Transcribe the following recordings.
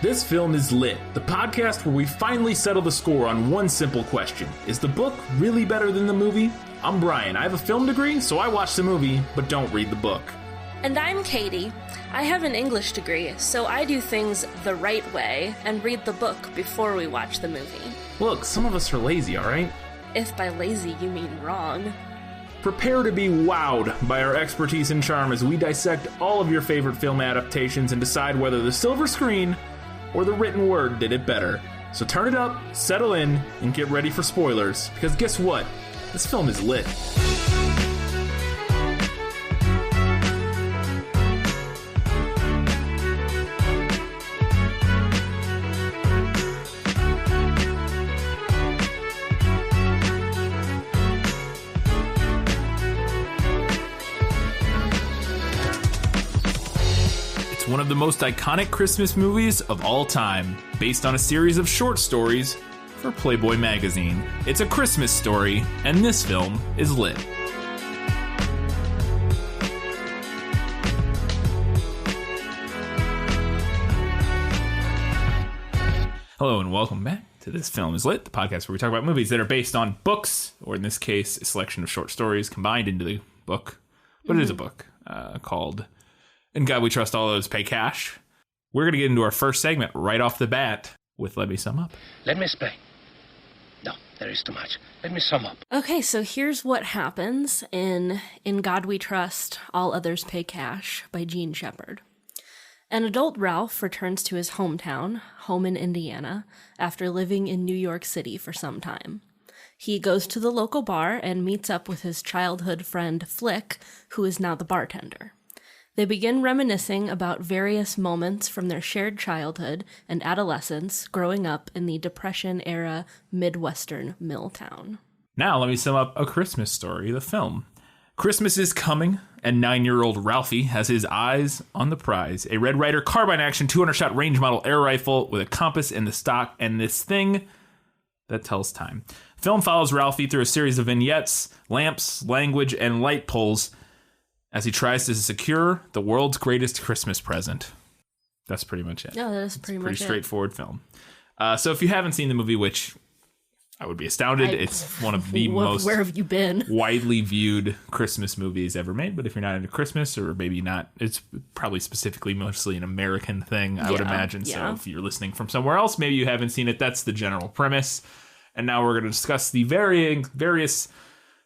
This Film is Lit, the podcast where we finally settle the score on one simple question. Is the book really better than the movie? I'm Brian. I have a film degree, so I watch the movie, but don't read the book. And I'm Katie. I have an English degree, so I do things the right way and read the book before we watch the movie. Look, some of us are lazy, alright? If by lazy you mean wrong. Prepare to be wowed by our expertise and charm as we dissect all of your favorite film adaptations and decide whether the silver screen or the written word did it better. So turn it up, settle in, and get ready for spoilers, because guess what? This film is lit. One of the most iconic Christmas movies of all time, based on a series of short stories for Playboy magazine. It's a Christmas story, and this film is lit. Hello and welcome back to This Film is Lit, the podcast where we talk about movies that are based on books, or in this case, a selection of short stories combined into the book. But it is a book called In God We Trust, All Others Pay Cash. We're going to get into our first segment right off the bat with Let Me Sum Up. Let me explain. No, there is too much. Let me sum up. Okay, so here's what happens in God We Trust, All Others Pay Cash by Gene Shepard. An adult Ralph returns to his hometown, home in Indiana, after living in New York City for some time. He goes to the local bar and meets up with his childhood friend Flick, who is now the bartender. They begin reminiscing about various moments from their shared childhood and adolescence growing up in the Depression-era Midwestern mill town. Now let me sum up A Christmas Story, the film. Christmas is coming, and 9-year-old Ralphie has his eyes on the prize. A Red Ryder carbine-action 200-shot range model air rifle with a compass in the stock and this thing that tells time. Film follows Ralphie through a series of vignettes, lamps, language, and light poles as he tries to secure the world's greatest Christmas present. That's pretty much it. No, that is pretty much it. Pretty straightforward film. So if you haven't seen the movie, which I would be astounded, it's one of the most where have you been? widely viewed Christmas movies ever made. But if you're not into Christmas, or maybe not, it's probably specifically mostly an American thing, I would imagine. Yeah. So if you're listening from somewhere else, maybe you haven't seen it. That's the general premise. And now we're going to discuss the various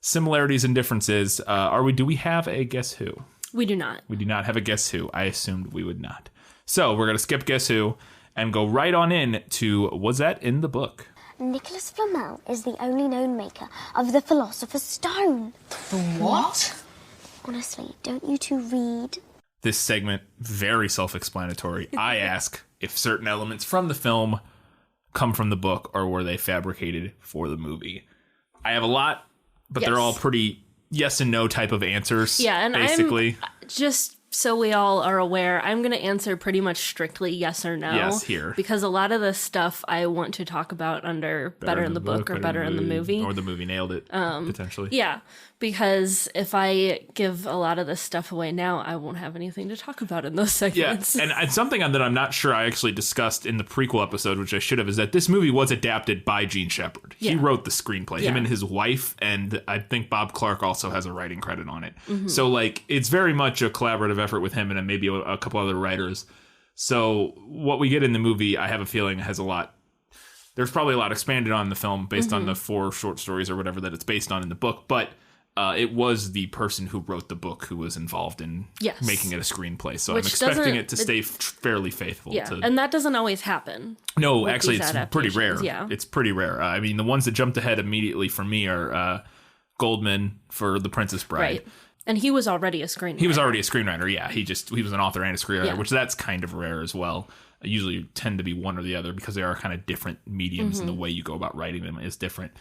similarities and differences. Do we have a Guess Who? We do not. We do not have a Guess Who. I assumed we would not. So we're going to skip Guess Who and go right on in to Was That in the Book? Nicholas Flamel is the only known maker of the Philosopher's Stone. The what? Honestly, don't you two read? This segment, very self-explanatory. I ask if certain elements from the film come from the book or were they fabricated for the movie. I have a lot, but they're all pretty yes and no type of answers. Yeah, and basically. Just so we all are aware, I'm going to answer pretty much strictly yes or no. Yes, here. Because a lot of the stuff I want to talk about under Better in the Book or Better in the Movie. Or the movie nailed it, potentially. Yeah, because if I give a lot of this stuff away now, I won't have anything to talk about in those segments. Yeah, and something that I'm not sure I actually discussed in the prequel episode, which I should have, is that this movie was adapted by Gene Shepard. He wrote the screenplay, him and his wife, and I think Bob Clark also has a writing credit on it. Mm-hmm. So, it's very much a collaborative effort with him and maybe a couple other writers. So what we get in the movie, I have a feeling, has a lot. There's probably a lot expanded on the film based on the 4 short stories or whatever that it's based on in the book, but it was the person who wrote the book who was involved in making it a screenplay. So I'm expecting it to stay fairly faithful. Yeah, and that doesn't always happen. No, actually, it's pretty rare. Yeah. It's pretty rare. I mean, the ones that jumped ahead immediately for me are Goldman for The Princess Bride. Right. And he was already a screenwriter. He was already a screenwriter, yeah. He was an author and a screenwriter, which that's kind of rare as well. I usually tend to be one or the other because they are kind of different mediums and the way you go about writing them is different.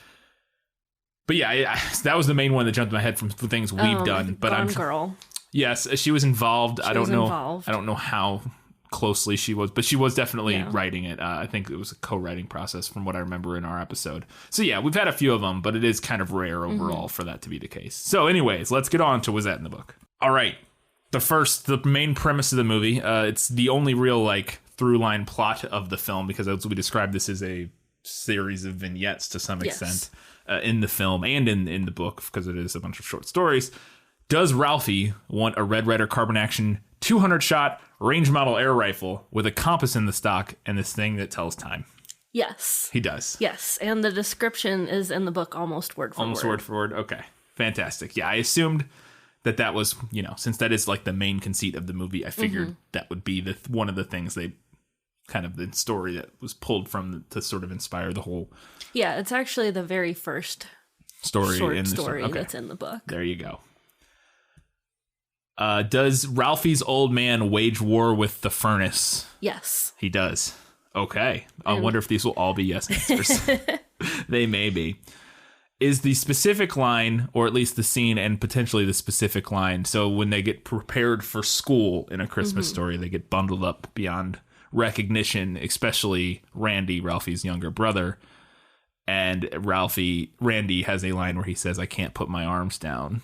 But yeah, that was the main one that jumped in my head from things we've done. But Gone Girl. Yes, she was involved. I don't know how closely she was, but she was definitely writing it. I think it was a co-writing process from what I remember in our episode. So yeah, we've had a few of them, but it is kind of rare overall for that to be the case. So anyways, let's get on to Was That in the Book? All right. The main premise of the movie, it's the only real through line plot of the film, because as we described, this is a series of vignettes to some extent in the film and in the book, because it is a bunch of short stories. Does Ralphie want a Red Ryder carbine action 200-shot range model air rifle with a compass in the stock and this thing that tells time? Yes. He does. Yes, and the description is in the book almost word for word. Almost word for word. Okay, fantastic. Yeah, I assumed that was, since that is like the main conceit of the movie, I figured that would be one of the things they kind of the story that was pulled from to sort of inspire the whole. Yeah, it's actually the very first story okay. That's in the book. There you go. Does Ralphie's old man wage war with the furnace? Yes. He does. Okay. I wonder if these will all be yes answers. They may be. Is the specific line, or at least the scene and potentially the specific line, so when they get prepared for school in A Christmas Story, they get bundled up beyond recognition, especially Randy, Ralphie's younger brother. And Randy has a line where he says, "I can't put my arms down,"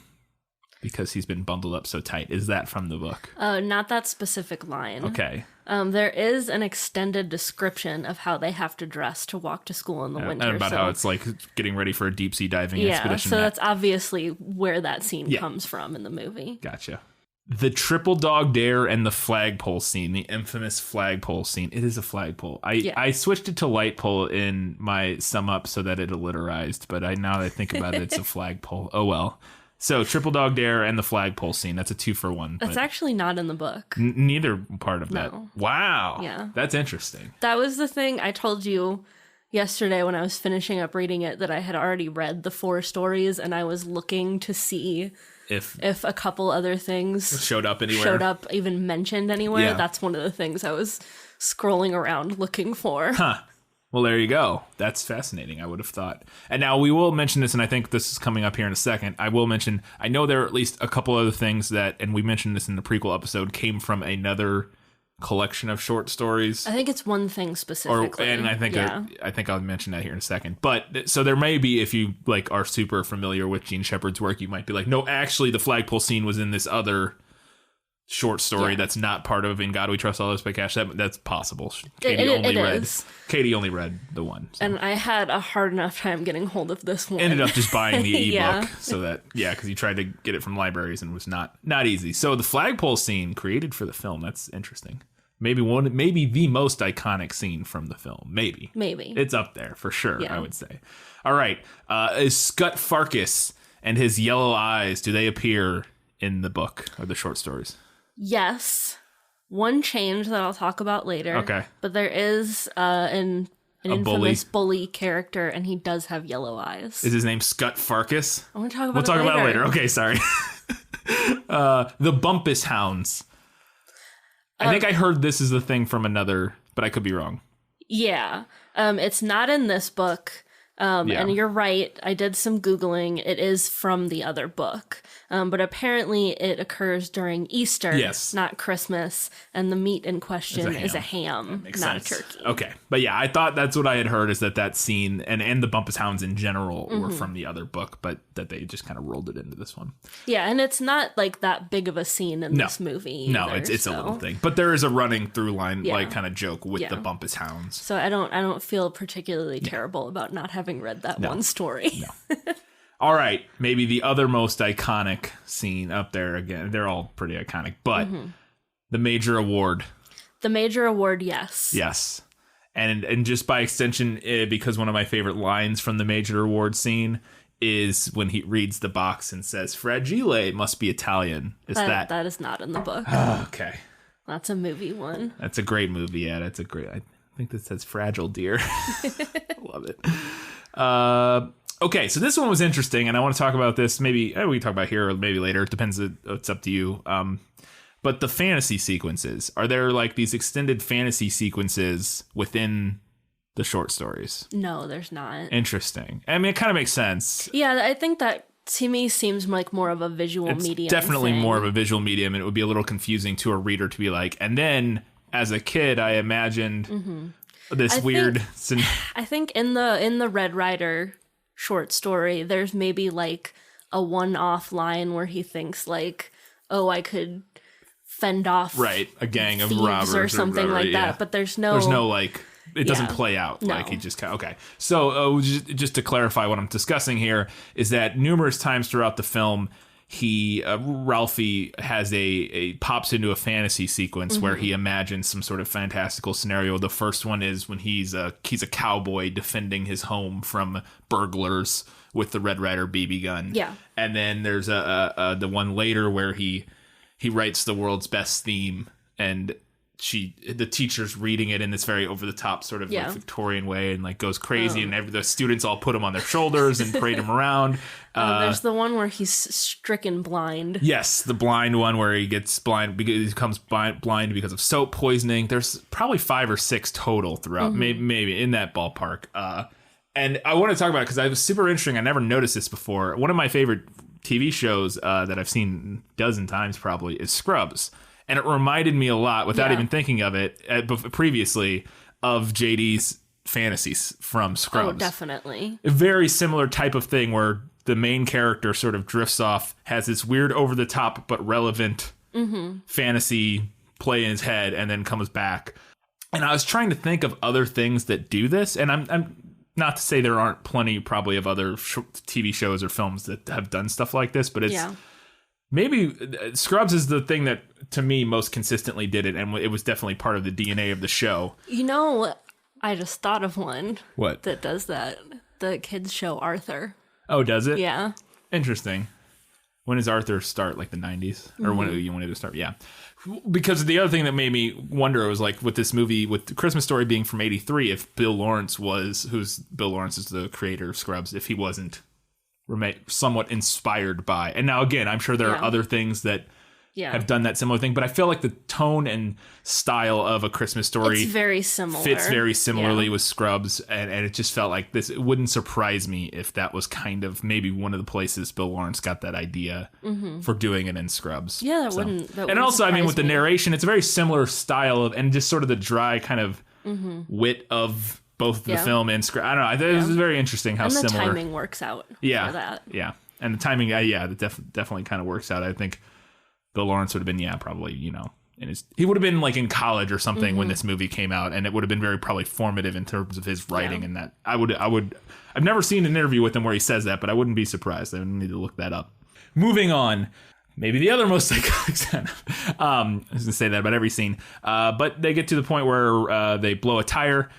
because he's been bundled up so tight. Is that from the book? Not that specific line. Okay. There is an extended description of how they have to dress to walk to school in the winter. And about how it's like getting ready for a deep sea diving expedition. So that's obviously where that scene comes from in the movie. Gotcha. The triple dog dare and the flagpole scene, the infamous flagpole scene. It is a flagpole. I switched it to light pole in my sum up so that it alliterized, but now that I think about it, it's a flagpole. Oh well. So, triple dog dare and the flagpole scene. That's a 2-for-1. That's actually not in the book. Neither part of that. No. Wow. Yeah. That's interesting. That was the thing I told you yesterday when I was finishing up reading it, that I had already read the 4 stories, and I was looking to see if a couple other things showed up anywhere. Even mentioned anywhere. Yeah. That's one of the things I was scrolling around looking for. Huh. Well, there you go. That's fascinating, I would have thought. And now we will mention this, and I think this is coming up here in a second. I will mention, I know there are at least a couple other things that, and we mentioned this in the prequel episode, came from another collection of short stories. I think it's one thing specifically. And I think I'll mention that here in a second. But so there may be, if you like are super familiar with Gene Shepard's work, you might be like, no, actually the flagpole scene was in this other short story that's not part of In God We Trust, All Others Pay Cash. That's possible. Katie only read the one. So. And I had a hard enough time getting hold of this one. Ended up just buying the ebook so that, because you tried to get it from libraries and it was not easy. So the flagpole scene created for the film, that's interesting. Maybe the most iconic scene from the film. Maybe. It's up there for sure, I would say. All right. Is Scut Farkas and his yellow eyes, do they appear in the book or the short stories? Yes. One change that I'll talk about later. Okay. But there is an infamous bully character, and he does have yellow eyes. Is his name Scut Farkas? I want to talk about We'll talk about it later. Okay, sorry. The Bumpus Hounds. I think I heard this is the thing from another, but I could be wrong. Yeah. It's not in this book. And you're right. I did some Googling. It is from the other book. But apparently it occurs during Easter, not Christmas. And the meat in question is a ham, not a turkey. Okay. But yeah, I thought that's what I had heard, is that scene and the Bumpus Hounds in general were from the other book, but that they just kind of rolled it into this one. Yeah, and it's not like that big of a scene in this movie either, No, it's a little thing. But there is a running through line, like kind of joke with the Bumpus Hounds. So I don't feel particularly terrible about not having read that one story. No. All right, maybe the other most iconic scene up there again. They're all pretty iconic, but the major award. The major award, yes. Yes. And just by extension, because one of my favorite lines from the major award scene is when he reads the box and says, "Fragile must be Italian." That is not in the book. Okay. That's a movie one. That's a great movie, yeah. That's a great... I think that says Fragile Deer. Love it. Okay, so this one was interesting, and I want to talk about this. Maybe we can talk about it here or maybe later. It depends. It's up to you. But the fantasy sequences, are there like these extended fantasy sequences within the short stories? No, there's not. Interesting. I mean, it kind of makes sense. Yeah, I think that to me seems like more of a visual medium. Definitely thing. More of a visual medium, and it would be a little confusing to a reader to be like, and then as a kid, I imagined this weird. I think in the Red Ryder short story, there's maybe like a one-off line where he thinks like, oh, I could fend off a gang of thieves robbers or something like that. But there's no like, it doesn't play out. No. Like, he just okay. So just to clarify, what I'm discussing here is that numerous times throughout the film, Ralphie has a pops into a fantasy sequence where he imagines some sort of fantastical scenario. The first one is when he's a cowboy defending his home from burglars with the Red Ryder BB gun. Yeah. And then there's the one later where he writes the world's best theme, and the teacher's reading it in this very over the top sort of like Victorian way, and like goes crazy, and the students all put him on their shoulders and parade him around. There's the one where he's stricken blind. Yes, the blind one where he gets blind because he becomes blind because of soap poisoning. There's probably 5 or 6 total throughout, maybe in that ballpark. And I want to talk about it because it was super interesting. I never noticed this before. One of my favorite TV shows that I've seen a dozen times probably is Scrubs. And it reminded me a lot, without even thinking of it previously, of JD's fantasies from Scrubs. Oh, definitely. A very similar type of thing where the main character sort of drifts off, has this weird over-the-top but relevant fantasy play in his head, and then comes back. And I was trying to think of other things that do this, and I'm not to say there aren't plenty probably of other TV shows or films that have done stuff like this, but it's... Maybe Scrubs is the thing that, to me, most consistently did it, and it was definitely part of the DNA of the show. You know, I just thought of one. What? That does that. The kids show Arthur. Oh, does it? Yeah. Interesting. When does Arthur start? Like the 90s? Or when did it start? Yeah. Because the other thing that made me wonder was, like, with this movie, with the Christmas Story being from 83, if Bill Lawrence Bill Lawrence is the creator of Scrubs, if he wasn't somewhat inspired by, and now again I'm sure there are other things that have done that similar thing, but I feel like the tone and style of A Christmas Story fits very similarly with Scrubs, and it just felt like this. It wouldn't surprise me if that was kind of maybe one of the places Bill Lawrence got that idea for doing it in Scrubs. That wouldn't and also I mean with the narration, it's a very similar style of, and just sort of the dry kind of wit of both the film and script. I don't know. This is very interesting how similar. And the timing works out for that. Yeah. And the timing, that definitely kind of works out. I think Bill Lawrence would have been, probably, he would have been like in college or something when this movie came out, and it would have been very probably formative in terms of his writing and that. I've never seen an interview with him where he says that, but I wouldn't be surprised. I would need to look that up. Moving on. Maybe the other most iconic scene. I was going to say that about every scene. But they get to the point where they blow a tire.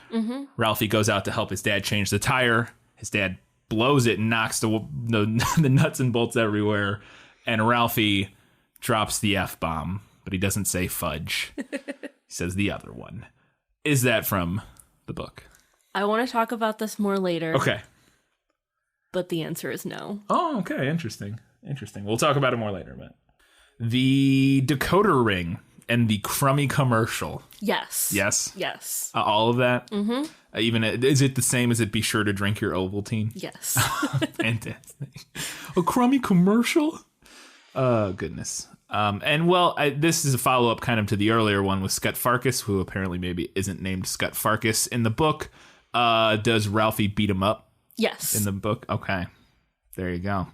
Ralphie goes out to help his dad change the tire. His dad blows it and knocks the nuts and bolts everywhere. And Ralphie drops the F-bomb, but he doesn't say fudge. He says the other one. Is that from the book? I want to talk about this more later. Okay. But the answer is no. Oh, okay. Interesting. We'll talk about it more later, but the decoder ring and the crummy commercial. Yes. All of that. Even is it the same as it? Be sure to drink your Ovaltine. Yes. Fantastic. A crummy commercial. Goodness. This is a follow up kind of to the earlier one with Scut Farkus, who apparently maybe isn't named Scut Farkus in the book. Does Ralphie beat him up? Yes. In the book. Okay. There you go.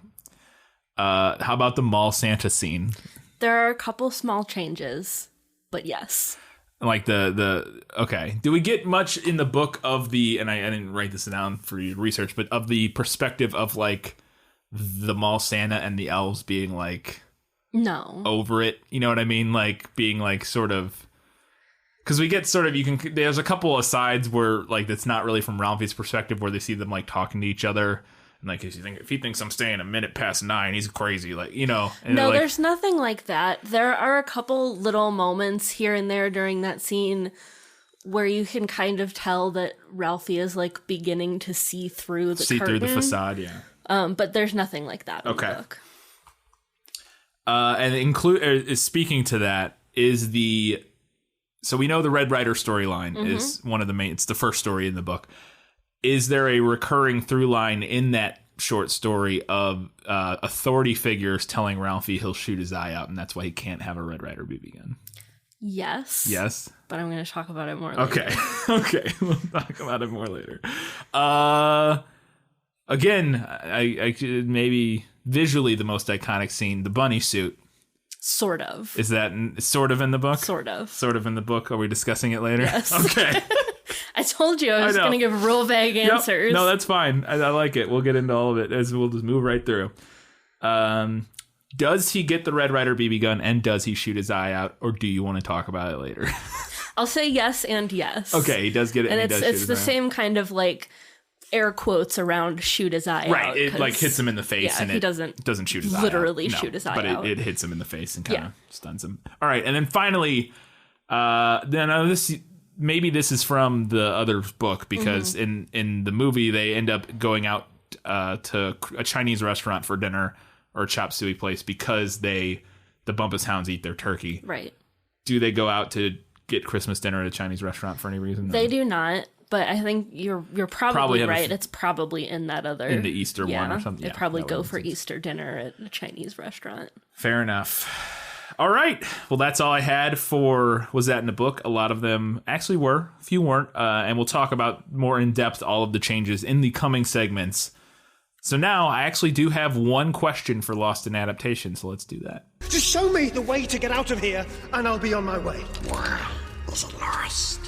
How about the mall Santa scene? There are a couple small changes, but yes. Like okay. Do we get much in the book of and I didn't write this down for your research, but of the perspective of like the mall Santa and the elves being like over it? You know what I mean? Like being like sort of, because we get sort of, there's a couple of sides where like that's not really from Ralphie's perspective, where they see them like talking to each other. And like, if he thinks I'm staying a minute past 9, he's crazy. Like, No, like, there's nothing like that. There are a couple little moments here and there during that scene where you can kind of tell that Ralphie is like beginning to see through the curtain. Through the facade, yeah. But there's nothing like that in the book. And speaking to that is so we know the Red Ryder storyline is one of the main. It's the first story in the book. Is there a recurring through line in that short story of authority figures telling Ralphie he'll shoot his eye out, and that's why he can't have a Red Ryder BB gun? Yes. But I'm going to talk about it more later. Okay. We'll talk about it more later. Again, I maybe visually the most iconic scene, the bunny suit. Sort of. Is that sort of in the book? Sort of. Sort of in the book. Are we discussing it later? Yes. Okay. I told you I was going to give real vague answers. No, that's fine. I like it. We'll get into all of it. We'll just move right through. Does he get the Red Ryder BB gun, and does he shoot his eye out, or do you want to talk about it later? I'll say yes and yes. Okay, he does get it, and it's the same kind of like air quotes around shoot his eye out. Right, it like hits him in the face, and he it doesn't shoot his eye out. Literally shoot his eye out. But it hits him in the face and kind of stuns him. All right, and then finally, maybe this is from the other book, because in the movie they end up going out to a Chinese restaurant for dinner, or a chop suey place, because the Bumpus Hounds eat their turkey. Right. Do they go out to get Christmas dinner at a Chinese restaurant for any reason? They do not, but I think you're probably right. It's probably in that other... In the Easter one or something. They probably go for Easter dinner at a Chinese restaurant. Fair enough. All right. Well, that's all I had for Was That in the Book? A lot of them actually were. A few weren't. And we'll talk about more in depth all of the changes in the coming segments. So now I actually do have one question for Lost in Adaptation, so let's do that. Just show me the way to get out of here, and I'll be on my way. Is it lost?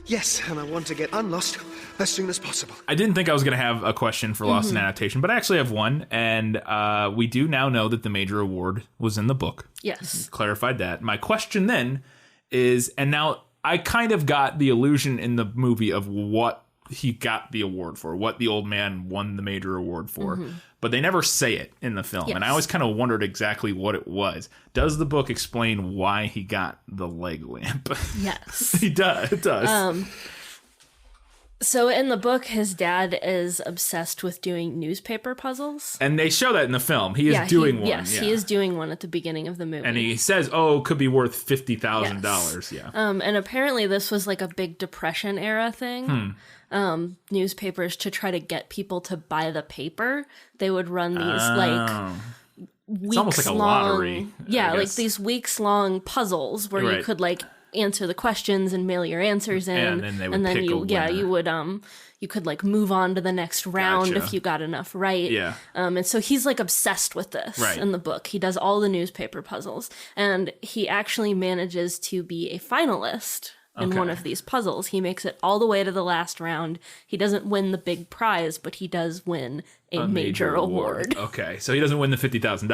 Yes, and I want to get unlost as soon as possible. I didn't think I was going to have a question for Lost in Adaptation, but I actually have one, and we do now know that the major award was in the book. Yes. Clarified that. My question then is, and now I kind of got the illusion in the movie of what he got the award for, what the old man won the major award for, but they never say it in the film. Yes. And I always kind of wondered exactly what it was. Does the book explain why he got the leg lamp? Yes. It does. So in the book, his dad is obsessed with doing newspaper puzzles. And they show that in the film. He is doing one. Yes, he is doing one at the beginning of the movie. And he says, it could be worth $50,000. Yeah. And apparently this was like a big Depression era thing. Newspapers, to try to get people to buy the paper, they would run these weeks it's almost like a lottery. Like these weeks long puzzles where you could like answer the questions and mail your answers in, and then they would pick a winner. you would you could like move on to the next round if you got enough right. Yeah. And so he's like obsessed with this in the book. He does all the newspaper puzzles, and he actually manages to be a finalist in one of these puzzles. He makes it all the way to the last round. He doesn't win the big prize, but he does win a major award. Okay, so he doesn't win the $50,000,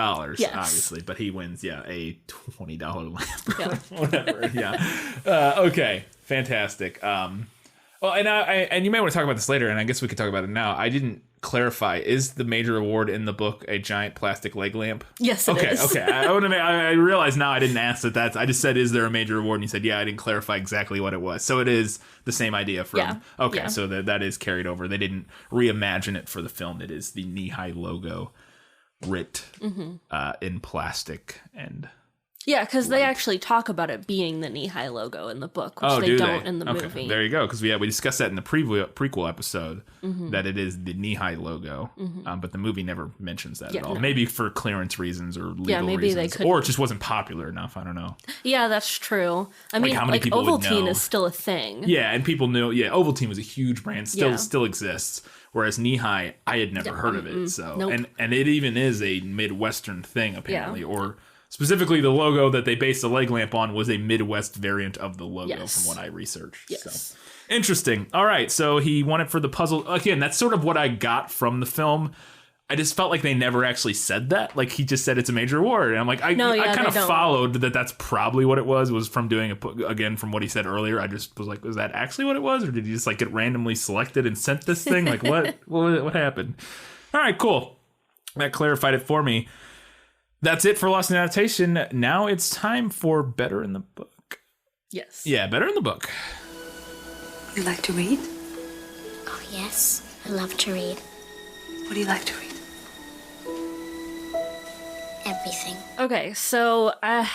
obviously, but he wins, a $20 lamp. Whatever, okay, fantastic. Well, and you may want to talk about this later, and I guess we could talk about it now. I didn't clarify, is the major award in the book a giant plastic leg lamp? Yes, it is. Okay. I realize now I didn't ask that. I just said, is there a major award? And you said, I didn't clarify exactly what it was. So it is the same idea from... Okay, so that is carried over. They didn't reimagine it for the film. It is the knee-high logo writ in plastic and... Yeah, because they actually talk about it being the knee-high logo in the book, which they don't in the movie. There you go, because we discussed that in the prequel episode, that it is the knee-high logo, but the movie never mentions that at all. No. Maybe for clearance reasons or legal reasons. They could... Or it just wasn't popular enough, I don't know. Yeah, that's true. I mean, Ovaltine is still a thing. Yeah, and people knew, Ovaltine was a huge brand, still exists. Whereas knee-high, I had never heard of it, so... Nope. And it even is a Midwestern thing, apparently, or... Specifically, the logo that they based the leg lamp on was a Midwest variant of the logo, from what I researched. Yes. So. Interesting. All right, so he won it for the puzzle. Again, that's sort of what I got from the film. I just felt like they never actually said that. Like, he just said it's a major award. And I'm like, I kind of followed that that's probably what it was from doing again, from what he said earlier. I just was like, was that actually what it was? Or did he just, like, get randomly selected and sent this thing? Like, what happened? All right, cool. That clarified it for me. That's it for Lost in Adaptation. Now it's time for Better in the Book. Yes. Yeah, Better in the Book. You like to read? Oh, yes. I love to read. What do you like to read? Everything. Okay, so I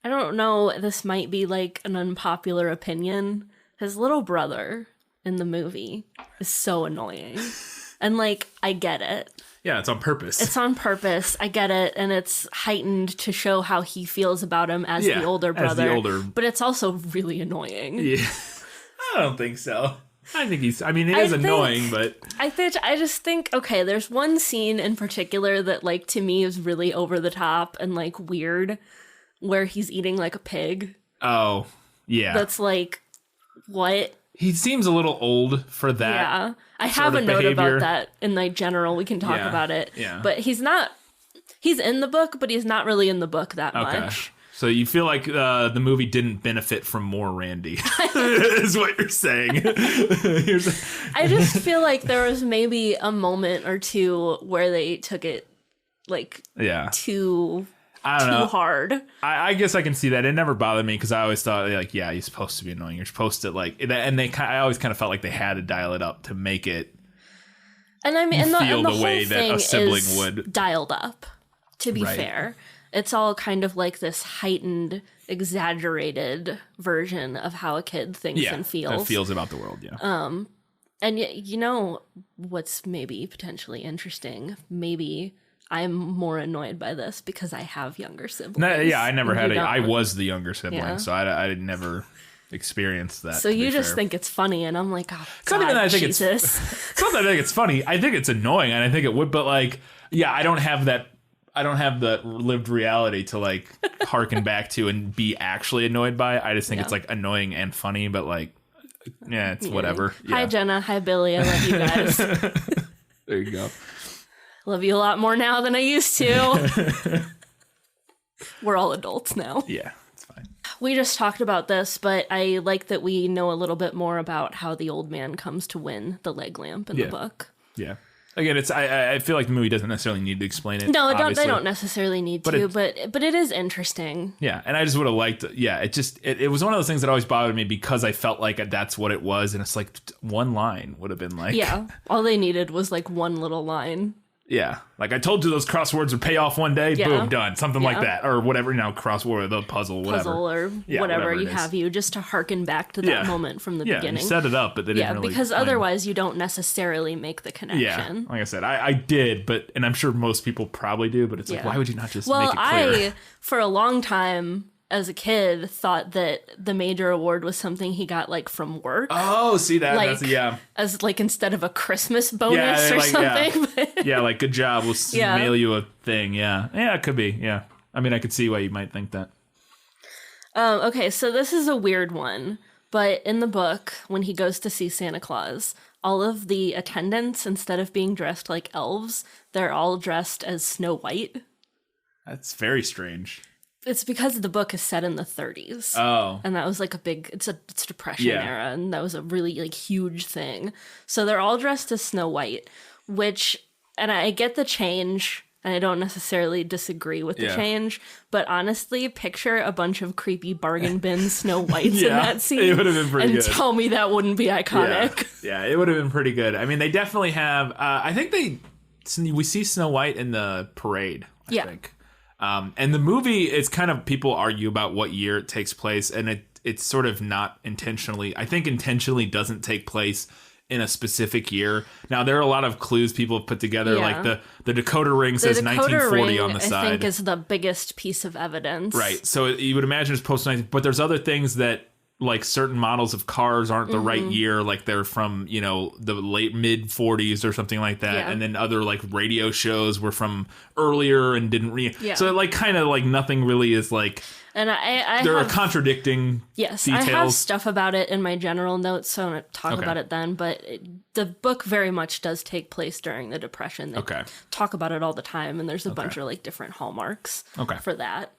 don't know, this might be like an unpopular opinion. His little brother in the movie is so annoying. And like, I get it. Yeah, it's on purpose. It's on purpose. I get it. And it's heightened to show how he feels about him as the older brother. But it's also really annoying. Yeah. I don't think so. I think he's. I mean, it is annoying, but I just think okay. There's one scene in particular that, like, to me is really over the top and like weird, where he's eating like a pig. Oh, yeah. That's like, what? He seems a little old for that. Yeah, I have a note about that in like general. We can talk about it. Yeah, but he's not. He's in the book, but he's not really in the book that much. So you feel like the movie didn't benefit from more Randy, is what you're saying. I just feel like there was maybe a moment or two where they took it like too hard. I guess I can see that. It never bothered me because I always thought like, yeah, he's supposed to be annoying. You're supposed to like, and I always kind of felt like they had to dial it up to make it. And I mean, feel the way that a sibling would dialed up. To be fair. It's all kind of like this heightened, exaggerated version of how a kid thinks and feels about the world. Yeah. And you know what's maybe potentially interesting? Maybe I'm more annoyed by this because I have younger siblings. I never had I was the younger sibling, so I never experienced that. So you just think it's funny, and I'm like, oh, it's not even that I think Jesus. It's not that I think it's funny. I think it's annoying, and I think it would, but like, yeah, I don't have the lived reality to like harken back to and be actually annoyed by. I just think it's like annoying and funny, but like, yeah, it's whatever. Yeah. Hi, Jenna. Hi, Billy. I love you guys. There you go. Love you a lot more now than I used to. We're all adults now. Yeah, it's fine. We just talked about this, but I like that we know a little bit more about how the old man comes to win the leg lamp in the book. Yeah. Again, it's I feel like the movie doesn't necessarily need to explain it. No, they don't necessarily need to, but it is interesting. Yeah, and I just would have liked. Yeah, it was one of those things that always bothered me because I felt like that's what it was, and it's like one line would have been like. Yeah, all they needed was like one little line. Yeah, like I told you those crosswords would pay off one day. Boom, done. Something like that, or whatever. Crossword, the puzzle, whatever, or whatever you have just to harken back to that moment from the beginning. You set it up, but they didn't really because otherwise you don't necessarily make the connection. Yeah, like I said, I did, and I'm sure most people probably do, but it's like, why would you not just make it clear? I for a long time as a kid thought that the major award was something he got like from work. Oh, see that? Like, that's as like instead of a Christmas bonus or something. Yeah, like good job. We'll mail you a thing. Yeah, it could be. Yeah, I mean, I could see why you might think that. Okay, so this is a weird one, but in the book, when he goes to see Santa Claus, all of the attendants, instead of being dressed like elves, they're all dressed as Snow White. That's very strange. It's because the book is set in the 30s. Oh. And that was like it's Depression era, and that was a really like huge thing. So they're all dressed as Snow White, and I get the change, and I don't necessarily disagree with the change, but honestly, picture a bunch of creepy bargain bin Snow Whites in that scene. It would have been pretty good. And tell me that wouldn't be iconic. Yeah, it would have been pretty good. I mean, they definitely have, I think we see Snow White in the parade, I think. And the movie is kind of, people argue about what year it takes place, and it's sort of not intentionally, I think intentionally doesn't take place in a specific year. Now, there are a lot of clues people have put together, like the decoder ring says 1940 on the side. I think is the biggest piece of evidence. Right, so you would imagine it's post-19, but there's other things that, like certain models of cars aren't the right year, like they're from, the late mid 40s or something like that. And then other like radio shows were from earlier and didn't so like kind of like nothing really is like, and there are contradicting details. I have stuff about it in my general notes, so I'm going to talk about it then, but the book very much does take place during the Depression. They talk about it all the time, and there's a bunch of like different hallmarks for that.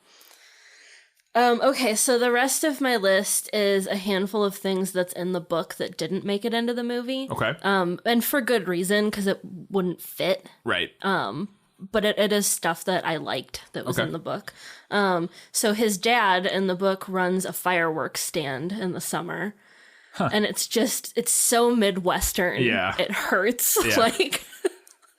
Okay, so the rest of my list is a handful of things that's in the book that didn't make it into the movie. Okay. And for good reason, because it wouldn't fit. Right. But it is stuff that I liked that was in the book. So his dad in the book runs a fireworks stand in the summer. Huh. And it's so Midwestern. Yeah. It hurts. Yeah. Like,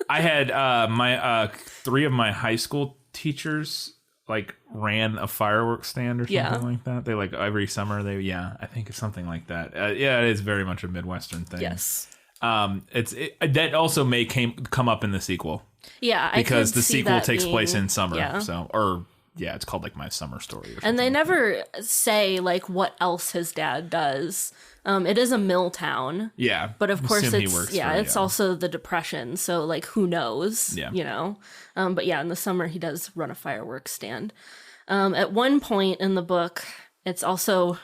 I had my 3 of my high school teachers like ran a fireworks stand or something like that. They like every summer I think it's something like that. It is very much a Midwestern thing. Yes. That also may come up in the sequel. Yeah, because the sequel takes place in summer. Yeah. So, or it's called like My Summer Story or something. And they never say like what else his dad does. It is a mill town. Yeah. But of course it's also the Depression. So like, who knows, Yeah. you know? But yeah, in the summer he does run a fireworks stand. At one point in the book, it's also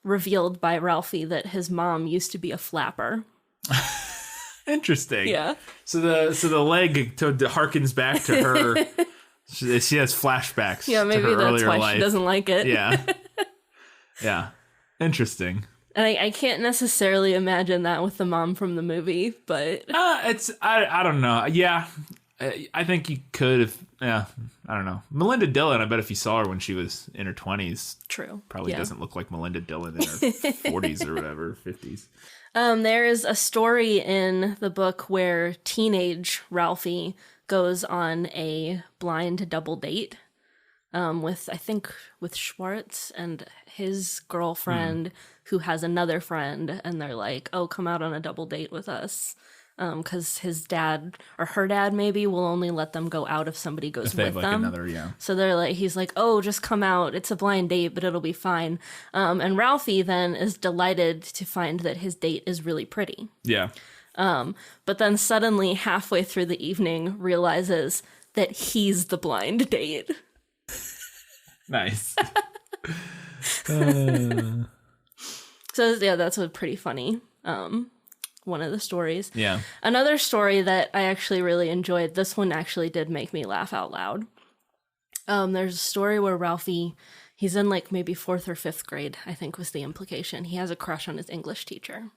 revealed by Ralphie that his mom used to be a flapper. Interesting. Yeah. So the leg harkens back to her. She has flashbacks. Yeah, maybe to her that's earlier why life. she doesn't like it. Yeah. Yeah. Interesting. And I can't necessarily imagine that with the mom from the movie, but I don't know. Yeah. I think you could have. Yeah. I don't know. Melinda Dillon, I bet if you saw her when she was in her 20s. True. Probably doesn't look like Melinda Dillon in her 40s or whatever, 50s. There is a story in the book where teenage Ralphie goes on a blind double date with Schwartz and his girlfriend who has another friend, and they're like, oh, come out on a double date with us. Because his dad or her dad maybe will only let them go out if somebody goes with them. So they're like, he's like, oh, just come out. It's a blind date, but it'll be fine. And Ralphie then is delighted to find that his date is really pretty. Yeah. But then suddenly halfway through the evening realizes that he's the blind date. Nice. So yeah, that's a pretty funny one of the stories. Yeah. Another story that I actually really enjoyed, this one actually did make me laugh out loud. There's a story where Ralphie, he's in like maybe 4th or 5th grade, I think was the implication. He has a crush on his English teacher.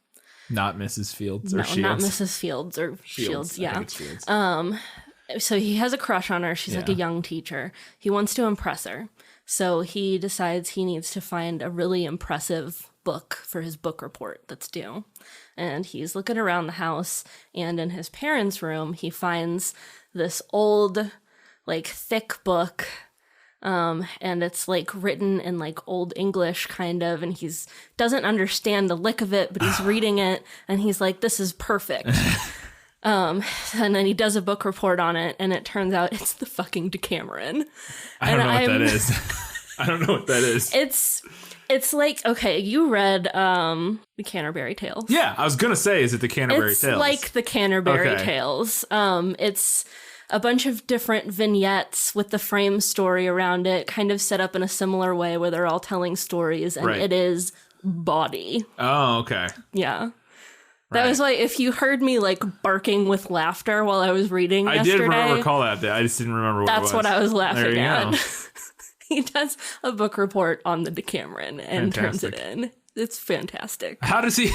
Not Mrs. Fields or no, Shields? Not Mrs. Fields or Shields, yeah. I think it's Fields. So he has a crush on her. She's like a young teacher. He wants to impress her. So he decides he needs to find a really impressive book for his book report that's due. And he's looking around the house, and in his parents' room, he finds this old, like, thick book. And it's like written in like old English kind of, and he's doesn't understand the lick of it, but he's reading it and he's like, this is perfect. And then he does a book report on it, and it turns out it's the fucking Decameron. I don't know what that is. I don't know what that is. It's like, okay, you read the Canterbury Tales. Yeah, I was gonna say, is it the Canterbury Tales? It's like the Canterbury Tales. It's a bunch of different vignettes with the frame story around it, kind of set up in a similar way where they're all telling stories, and it is bawdy. Oh, okay. Yeah. That was like, if you heard me like barking with laughter while I was reading yesterday. I did recall that. I just didn't remember what it was. That's what I was laughing at. Go. He does a book report on the Decameron and turns it in. It's fantastic. How does he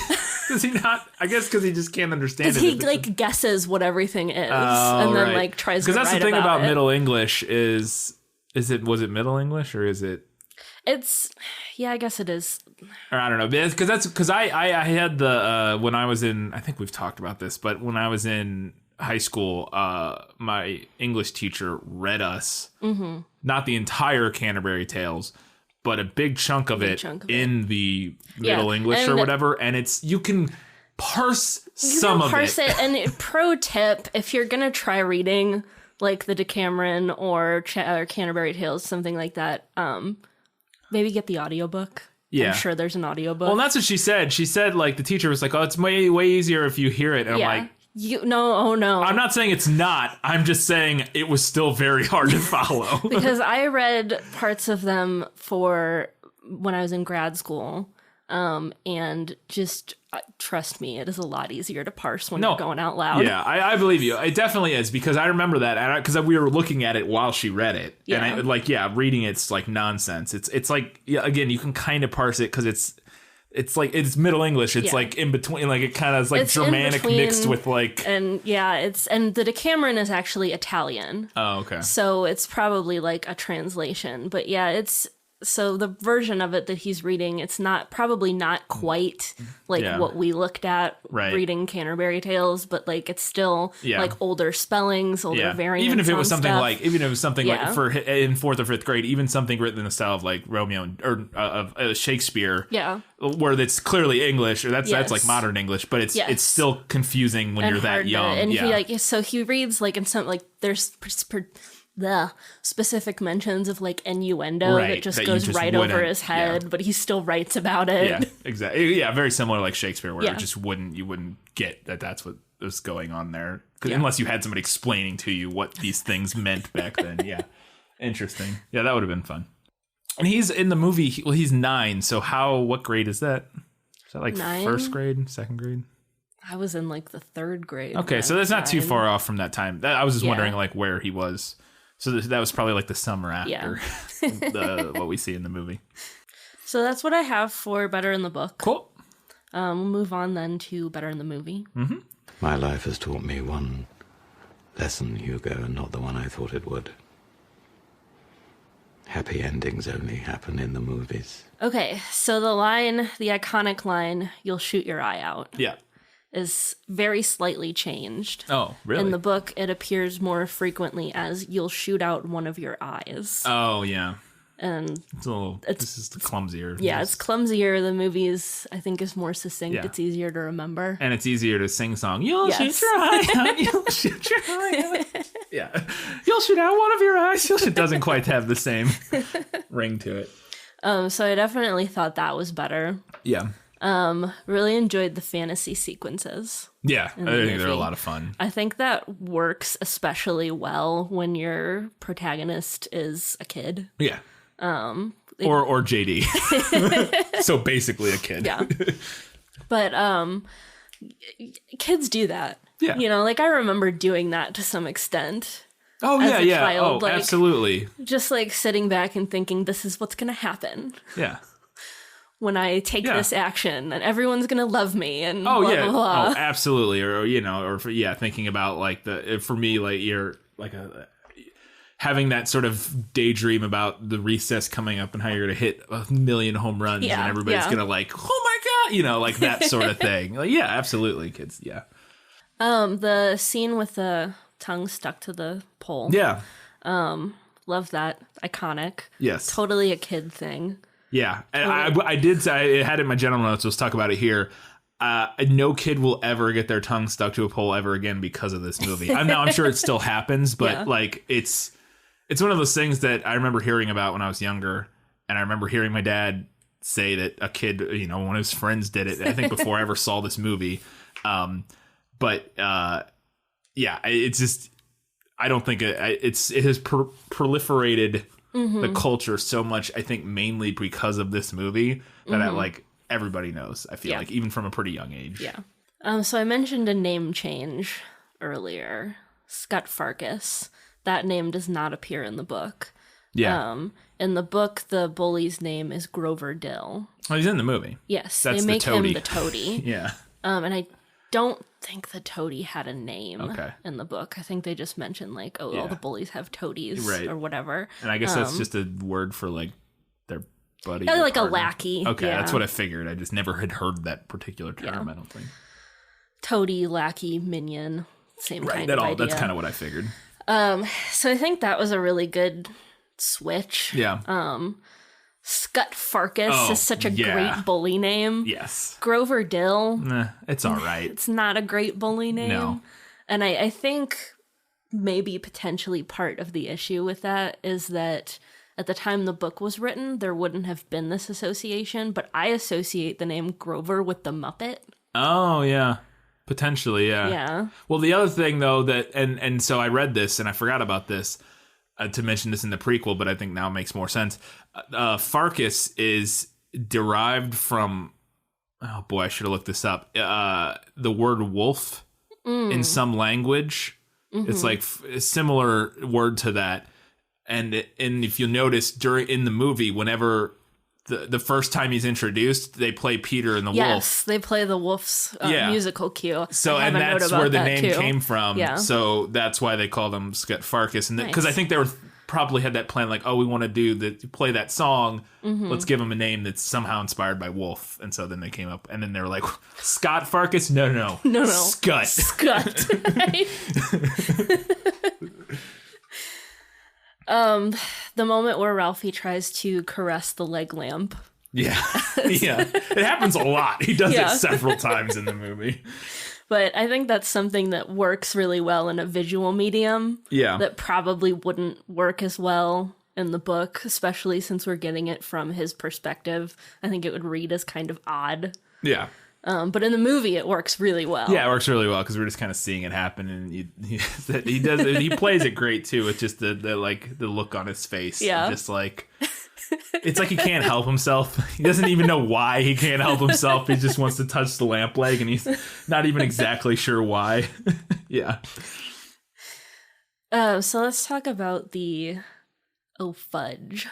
not? I guess because he just can't understand it. He like guesses what everything is and then like tries to write about it. Because that's the thing about Middle English was it Middle English or is it? It's, yeah, I guess it is. Or I don't know, because I had the when I was in, I think we've talked about this, but when I was in high school, my English teacher read us not the entire Canterbury Tales, but a big chunk of it in the Middle English or whatever, and you can parse some of it. And pro tip, if you're gonna try reading like the Decameron or Canterbury Tales, something like that, maybe get the audiobook. Yeah. I'm sure there's an audiobook. Well, that's what she said. She said, like, the teacher was like, oh, it's way easier if you hear it. And I'm like, no. I'm not saying it's not. I'm just saying it was still very hard to follow. Because I read parts of them for when I was in grad school. And just trust me, it is a lot easier to parse when you're going out loud. Yeah, I believe you. It definitely is, because I remember that because we were looking at it while she read it, and reading it's like nonsense. It's like, again, you can kind of parse it because it's like it's Middle English. It's like in between, like it kind of is like Germanic mixed with like, and and the Decameron is actually Italian. Oh, okay. So it's probably like a translation, but so the version of it that he's reading, it's probably not quite like what we looked at reading Canterbury Tales, but like it's still like older spellings, older variants. Even if it was something like for in 4th or 5th grade, even something written in the style of like Romeo or Shakespeare, where it's clearly English, or that's like modern English, but it's still confusing when you're that young. He reads like in some like there's the specific mentions of like innuendo that just goes right over his head, but he still writes about it. Yeah, exactly. Yeah, very similar like Shakespeare, where it just you wouldn't get that that's what was going on there, unless you had somebody explaining to you what these things meant back then. Yeah, interesting. Yeah, that would have been fun. And he's in the movie. He's 9. So what grade is that? Is that like 9? First grade, second grade? I was in like the 3rd grade. Okay, so that's not too far off from that time. I was just wondering like where he was. So that was probably like the summer after what we see in the movie. So that's what I have for Better in the Book. Cool. We'll move on then to Better in the Movie. Mm-hmm. My life has taught me one lesson, Hugo, and not the one I thought it would. Happy endings only happen in the movies. Okay, so the iconic line, "You'll shoot your eye out." Yeah. Is very slightly changed. Oh, really? In the book, it appears more frequently as "you'll shoot out one of your eyes." Oh, yeah. And this is clumsier. Yeah, it's clumsier. The movies, I think, is more succinct. Yeah. It's easier to remember. And it's easier to sing song. You'll shoot your eye out. You'll shoot your eye out. Yeah. You'll shoot out one of your eyes. It doesn't quite have the same ring to it. So I definitely thought that was better. Yeah. Really enjoyed the fantasy sequences. Yeah, I think they're a lot of fun. I think that works especially well when your protagonist is a kid. Yeah. Or JD. So basically a kid. Yeah. But kids do that. Yeah. You know, like I remember doing that to some extent. Oh, as yeah. Child, like, absolutely. Just like sitting back and thinking, this is what's going to happen. Yeah. When I take this action, and everyone's gonna love me, and blah, blah, blah. Oh, absolutely. Or thinking about like for me, like you're like having that sort of daydream about the recess coming up and how you're gonna hit 1,000,000 home runs and everybody's gonna like, oh my God, like that sort of thing. Like, yeah, absolutely, kids. Yeah. The scene with the tongue stuck to the pole. Yeah. Love that. Iconic. Yes. Totally a kid thing. Yeah, and I did say, I had it in my general notes, so let's talk about it here. No kid will ever get their tongue stuck to a pole ever again because of this movie. I'm sure it still happens, but like it's one of those things that I remember hearing about when I was younger, and I remember hearing my dad say that a kid, one of his friends did it, I think before I ever saw this movie. It's just, I don't think it has proliferated the culture so much, I think mainly because of this movie that everybody knows, I feel like, even from a pretty young age. Yeah. So I mentioned a name change earlier. Scut Farkus. That name does not appear in the book. Yeah. In the book, the bully's name is Grover Dill. Oh, he's in the movie. Yes. That's they make him the toady. Yeah. And I don't think the toady had a name Okay. in the book. I think they just mentioned like, all the bullies have toadies or whatever. And I guess that's just a word for like their buddy. Yeah, like partner. A lackey. Okay, that's what I figured. I just never had heard that particular term, I don't think. Toady, lackey, minion, same kind of idea. That's kind of what I figured. So I think that was a really good switch. Yeah. Scut Farkus is such a great bully name. Yes. Grover Dill. It's all right. It's not a great bully name. No. And I think maybe potentially part of the issue with that is that at the time the book was written, there wouldn't have been this association, but I associate the name Grover with the Muppet. Oh, yeah. Potentially, yeah. Yeah. Well, the other thing, though, that, and so I read this and I forgot about this, to mention this in the prequel, but I think now it makes more sense. Farkus is derived from, oh boy, I should have looked this up. The word wolf in some language. Mm-hmm. It's like a similar word to that. And if you notice in the movie, whenever the first time he's introduced, they play Peter and the Wolf. Yes, they play the Wolf's musical cue. So, and that's where the name came from. Yeah. So that's why they called him Scut Farkus. And because I think they probably had that plan, like, oh, we want to play that song. Mm-hmm. Let's give him a name that's somehow inspired by Wolf. And so then they came up, and then they were like, Scott Farkus? No. Scut. The moment where Ralphie tries to caress the leg lamp. Yeah. It happens a lot. He does it several times in the movie. But I think that's something that works really well in a visual medium. Yeah. That probably wouldn't work as well in the book, especially since we're getting it from his perspective. I think it would read as kind of odd. Yeah. But in the movie, it works really well. Yeah, it works really well because we're just kind of seeing it happen, and he plays it great too with just the look on his face. Yeah. Just like it's like he can't help himself. He doesn't even know why he can't help himself. He just wants to touch the lamp leg, and he's not even exactly sure why. Yeah. So let's talk about the "Oh Fudge"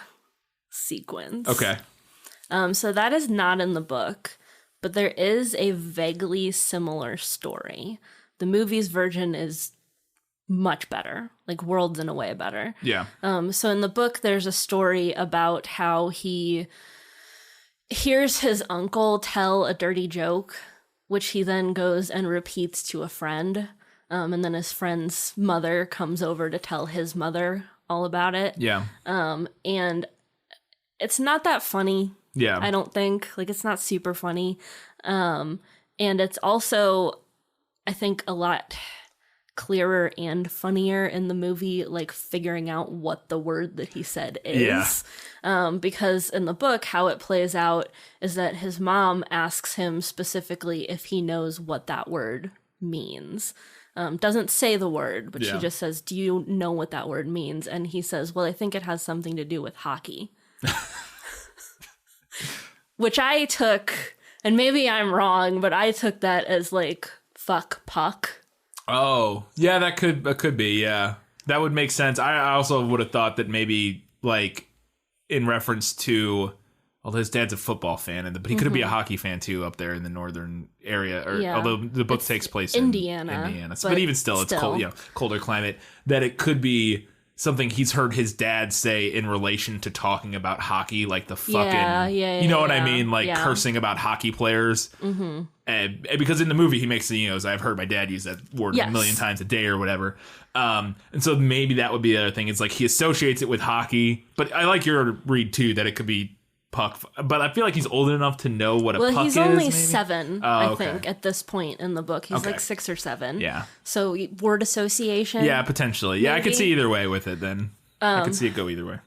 sequence. Okay. So that is not in the book, but there is a vaguely similar story. The movie's version is much better, like worlds and a way better. Yeah. So in the book, there's a story about how he hears his uncle tell a dirty joke, which he then goes and repeats to a friend. And then his friend's mother comes over to tell his mother all about it. Yeah. And it's not that funny. Yeah. I don't think. Like, it's not super funny. And it's also, I think, a lot clearer and funnier in the movie, like figuring out what the word that he said is. Yeah. Because in the book, how it plays out is that his mom asks him specifically if he knows what that word means. Doesn't say the word, but she just says, "Do you know what that word means?" And he says, "Well, I think it has something to do with hockey." Which I took, and maybe I'm wrong, but I took that as like "fuck puck." Oh, yeah, that could be, yeah. That would make sense. I also would have thought that maybe, like, in reference to, well, his dad's a football fan, but he could be a hockey fan, too, up there in the northern area, although the book takes place in Indiana. But even still, it's cold, colder climate, that it could be something he's heard his dad say in relation to talking about hockey, like the fucking, you know what I mean? Like cursing about hockey players. Mm-hmm. And because in the movie he makes the, I've heard my dad use that word a million times a day or whatever. And so maybe that would be the other thing. It's like he associates it with hockey, but I like your read too, that it could be puck, but I feel like he's old enough to know what a puck is. Well, he's only maybe? 7, I think, at this point in the book. He's like 6 or 7. Yeah. So word association. Yeah, potentially. Yeah, maybe? I could see either way with it then. I could see it go either way.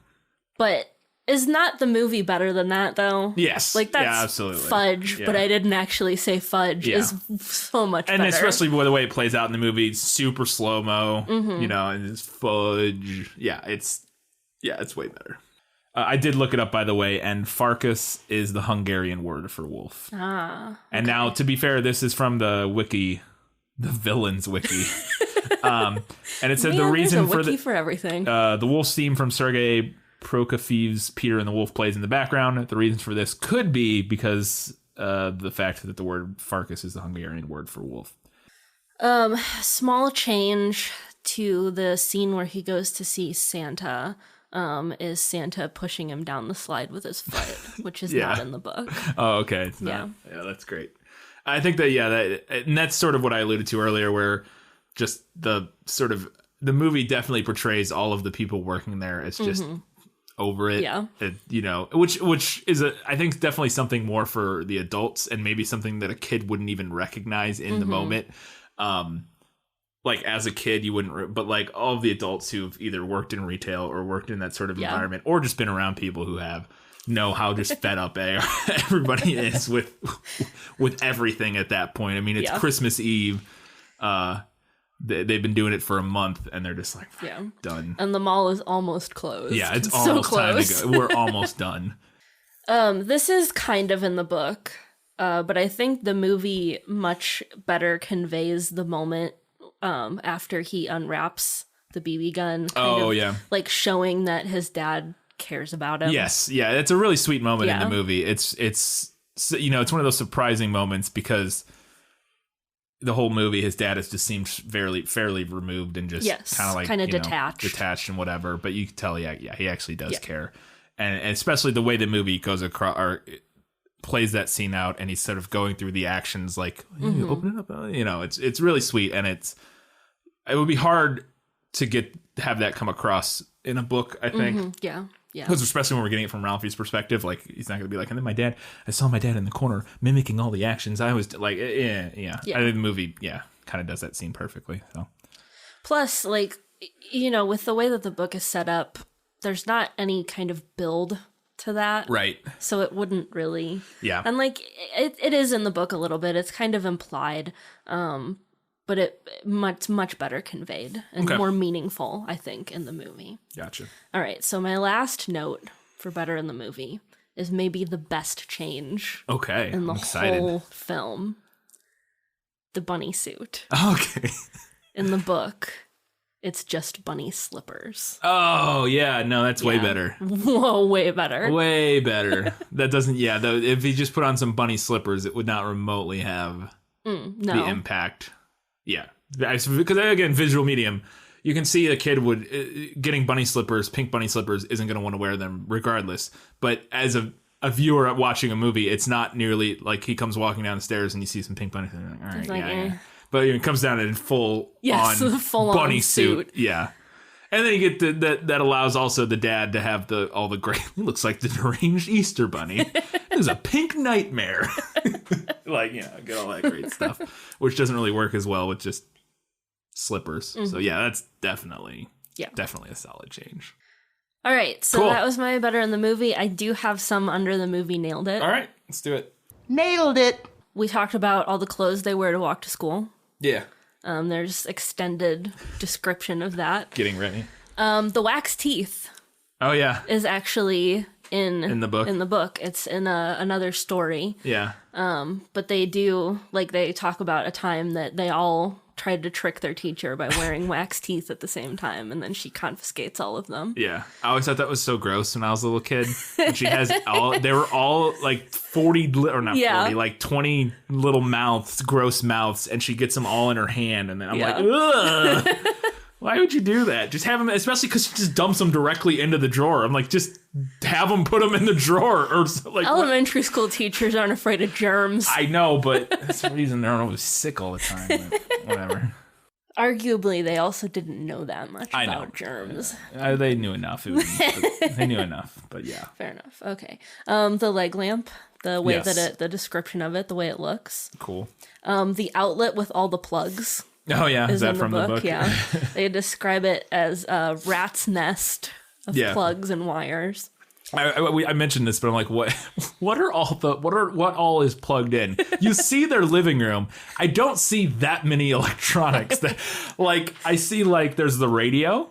But is not the movie better than that, though? Yes. Like, that's absolutely. fudge, but I didn't actually say fudge is so much better. And especially the way it plays out in the movie, super slow-mo, and it's fudge. Yeah, it's way better. I did look it up, by the way, and Farkas is the Hungarian word for wolf. Ah. Okay. And now, to be fair, this is from the wiki, the villains wiki. And it said the reason for everything. The wolf's theme from Sergei Prokofiev's Peter and the Wolf plays in the background. The reason for this could be because the fact that the word Farkas is the Hungarian word for wolf. Small change to the scene where he goes to see Santa. Is Santa pushing him down the slide with his foot, which is not in the book. Oh, okay. It's not. Yeah, that's great. I think that, and that's sort of what I alluded to earlier, where just the movie definitely portrays all of the people working there as just over it. Yeah. Which is, I think, definitely something more for the adults and maybe something that a kid wouldn't even recognize in the moment. Like, as a kid, you wouldn't, but like all of the adults who've either worked in retail or worked in that sort of environment or just been around people who have know how just fed up everybody is with everything at that point. I mean, it's Christmas Eve. They've been doing it for a month and they're just like, done. And the mall is almost closed. Yeah, it's almost time to go. We're almost done. This is kind of in the book, but I think the movie much better conveys the moment after he unwraps the BB gun. Like showing that his dad cares about him. Yes. Yeah. It's a really sweet moment in the movie. It's one of those surprising moments because the whole movie, his dad has just seemed fairly removed and just kind of detached and whatever. But you can tell, he actually does care. And especially the way the movie goes across or plays that scene out and he's sort of going through the actions like, open it up. It's really sweet. And it would be hard to have that come across in a book, I think. Yeah. Because especially when we're getting it from Ralphie's perspective, like he's not going to be like, and then I saw my dad in the corner mimicking all the actions. I was like, yeah. I think the movie, kind of does that scene perfectly. So. Plus, like, with the way that the book is set up, there's not any kind of build to that. Right. So it wouldn't really. Yeah. And like, it is in the book a little bit. It's kind of implied. But it much better conveyed and more meaningful, I think, in the movie. Gotcha. All right, so my last note for better in the movie is maybe the best change. Okay, in the I'm excited. whole film, the bunny suit. Okay. In the book, it's just bunny slippers. Oh yeah, no, that's way better. Whoa, way better. Way better. That doesn't. Yeah, though, if he just put on some bunny slippers, it would not remotely have the impact. Yeah, because again, visual medium, you can see a kid getting bunny slippers, pink bunny slippers, isn't going to want to wear them regardless. But as a viewer watching a movie, it's not nearly like he comes walking down the stairs and you see some pink bunny. Like, all right, yeah. But it comes down in full bunny suit. Yeah. And then you get that allows also the dad to have all the great. He looks like the deranged Easter bunny. It was a pink nightmare. Get all that great stuff, which doesn't really work as well with just slippers. Mm-hmm. So that's definitely a solid change. All right, so that was my better in the movie. I do have some under the movie nailed it. All right, let's do it. Nailed it. We talked about all the clothes they wear to walk to school. Yeah. There's extended description of that. Getting ready. The wax teeth. Oh yeah. Is actually in the book. In the book, it's in another story. Yeah. But they talk about a time that they all tried to trick their teacher by wearing wax teeth at the same time, and then she confiscates all of them. Yeah. I always thought that was so gross when I was a little kid. And she has they were all like 40 or not 40, like 20 little mouths, gross mouths, and she gets them all in her hand, and then I'm like, ugh. Why would you do that? Just have them, especially because she just dumps them directly into the drawer. I'm like, just have them put them in the drawer. Or like elementary school teachers aren't afraid of germs. I know, but that's the reason they're always sick all the time. But whatever. Arguably, they also didn't know that much about germs. They knew enough. They knew enough, but yeah. Fair enough. Okay. The leg lamp, the way that the description of it, the way it looks. Cool. The outlet with all the plugs. Oh yeah, is that from the book? Yeah, they describe it as a rat's nest of plugs and wires. I mentioned this, but I'm like, what all is plugged in? You see their living room. I don't see that many electronics. I see there's the radio,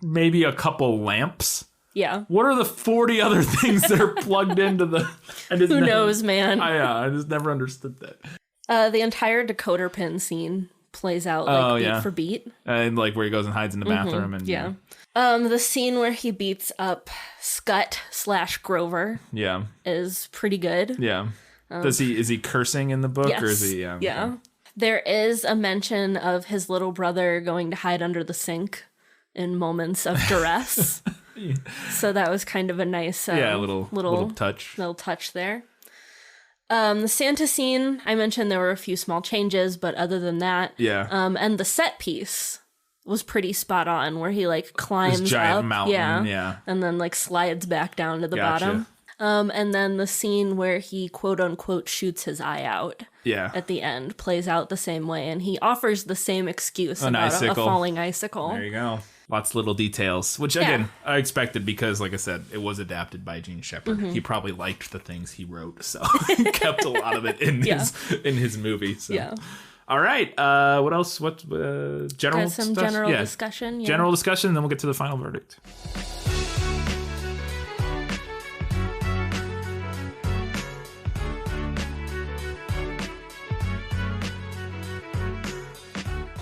maybe a couple lamps. Yeah. What are the 40 other things that are plugged into the? Who knows, man? I just never understood that. The entire decoder pin scene plays out beat for beat. And where he goes and hides in the bathroom. And the scene where he beats up Scut / Grover is pretty good. Yeah. Is he cursing in the book? Yes. Or is he? Yeah. There is a mention of his little brother going to hide under the sink in moments of duress. So that was kind of a nice little touch there. The Santa scene, I mentioned there were a few small changes, but other than that, and the set piece was pretty spot on, where he climbs this giant up, mountain, and then slides back down to the bottom. And then the scene where he quote unquote shoots his eye out, at the end plays out the same way, and he offers the same excuse about a falling icicle. There you go. Lots of little details, which again I expected because, like I said, it was adapted by Gene Shepard. He probably liked the things he wrote, so he kept a lot of it in his movie. So. Yeah. All right. What else? What general some stuff? General discussion. Yeah. General discussion, and then we'll get to the final verdict.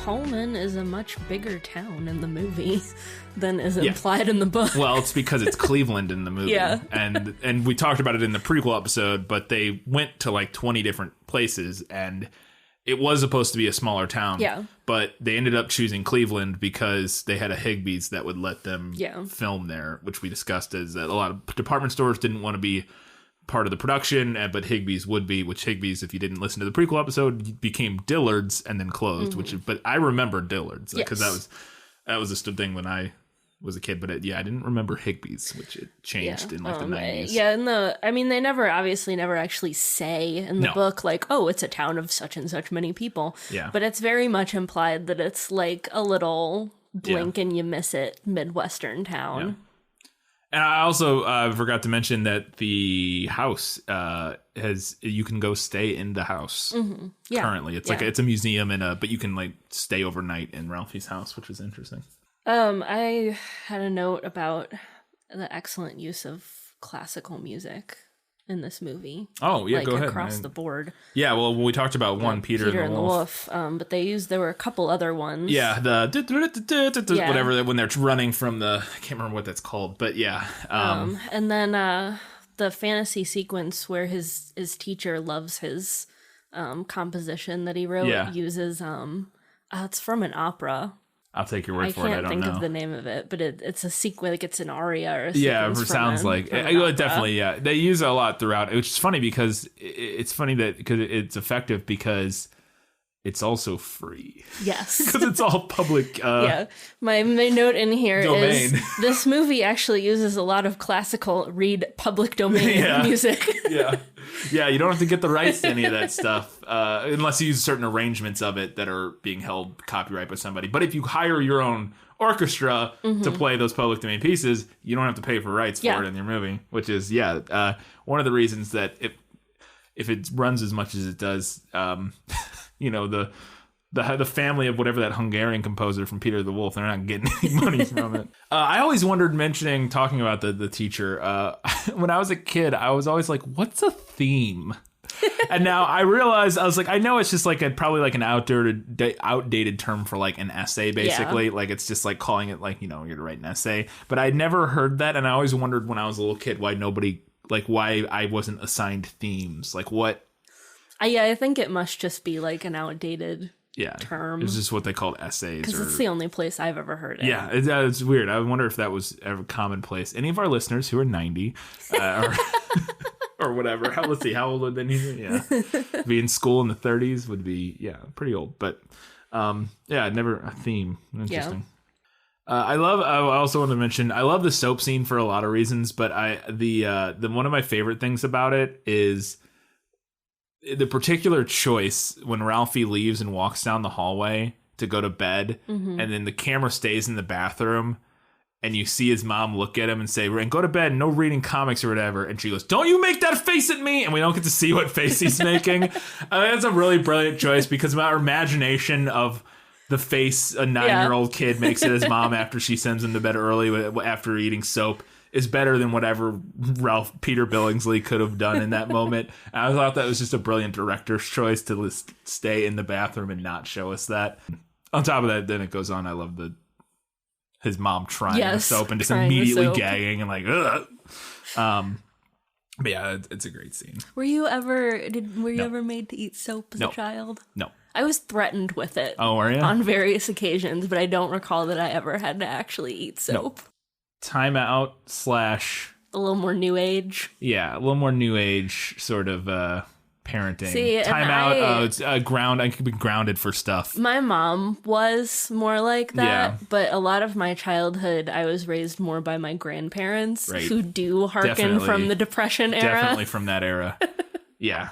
Pullman is a much bigger town in the movie than is implied in the book. Well, it's because it's Cleveland in the movie. Yeah. And we talked about it in the prequel episode, but they went to 20 different places, and it was supposed to be a smaller town. Yeah. But they ended up choosing Cleveland because they had a Higbee's that would let them film there, which we discussed as that a lot of department stores didn't want to be part of the production, but Higbee's would be, which Higbee's, if you didn't listen to the prequel episode, became Dillard's and then closed, but I remember Dillard's because that was just a thing when I was a kid, but I didn't remember Higbee's, which it changed in like the 90s. Yeah, they never actually say in the book like, oh, it's a town of such and such many people. Yeah. But it's very much implied that it's like a little blink and you miss it Midwestern town. Yeah. And I also forgot to mention that the house you can go stay in the house currently. It's like it's a museum but you can like stay overnight in Ralphie's house, which is interesting. I had a note about the excellent use of classical music in this movie. Oh, yeah, like, go ahead. Across the board. Yeah, well, we talked about Peter and the Wolf. But there were a couple other ones. Yeah, the whatever, when they're running from I can't remember what that's called, but yeah. And then the fantasy sequence where his teacher loves his composition that he wrote uses, it's from an opera. I'll take your word for it. I don't know. I can't think of the name of it, but it's a sequence, like it's an aria or a sequence. Yeah, it sounds like it. Definitely, yeah. They use it a lot throughout, which is funny because it's effective because it's also free. Yes. Because it's all public. Yeah. My note in here domain. Is this movie actually uses a lot of classical public domain music. Yeah. Yeah, you don't have to get the rights to any of that stuff unless you use certain arrangements of it that are being held copyright by somebody. But if you hire your own orchestra to play those public domain pieces, you don't have to pay for rights for it in your movie, which is, one of the reasons that if it runs as much as it does, the family of whatever that Hungarian composer from Peter the Wolf, they're not getting any money from it. I always wondered, talking about the teacher, when I was a kid, I was always like, what's a theme? And now I realize, I was like, I know it's just like probably like an outdated term for like an essay, basically. Yeah. Like it's just like calling it like, you're to write an essay. But I'd never heard that. And I always wondered when I was a little kid why I wasn't assigned themes. Like what? I think it must just be like an outdated term. It's just what they called essays. Because it's the only place I've ever heard it. Yeah, it's weird. I wonder if that was ever commonplace. Any of our listeners who are 90 or whatever. Let's see, how old would they need? Yeah. Be in school in the 30s would be, pretty old. But, never a theme. Interesting. Yeah. I also want to mention, I love the soap scene for a lot of reasons, but the one of my favorite things about it is the particular choice when Ralphie leaves and walks down the hallway to go to bed, and then the camera stays in the bathroom, and you see his mom look at him and say, "Go to bed, no reading comics or whatever," and she goes, "Don't you make that face at me!" And we don't get to see what face he's making. That's a really brilliant choice because our imagination of the face a 9-year-old kid makes at his mom after she sends him to bed early after eating soap is better than whatever Peter Billingsley could have done in that moment. And I thought that was just a brilliant director's choice to stay in the bathroom and not show us that. On top of that, then it goes on. I love his mom trying the soap and just immediately gagging and like, ugh. But yeah, it's a great scene. Were you ever made to eat soap as a child? No. I was threatened with it. Oh, were you? On various occasions, but I don't recall that I ever had to actually eat soap. No. Time out / a little more new age. Yeah, a little more new age sort of parenting. See, time out. It's I could be grounded for stuff. My mom was more like that, but a lot of my childhood, I was raised more by my grandparents who do hearken from the Depression era. Definitely from that era. Yeah.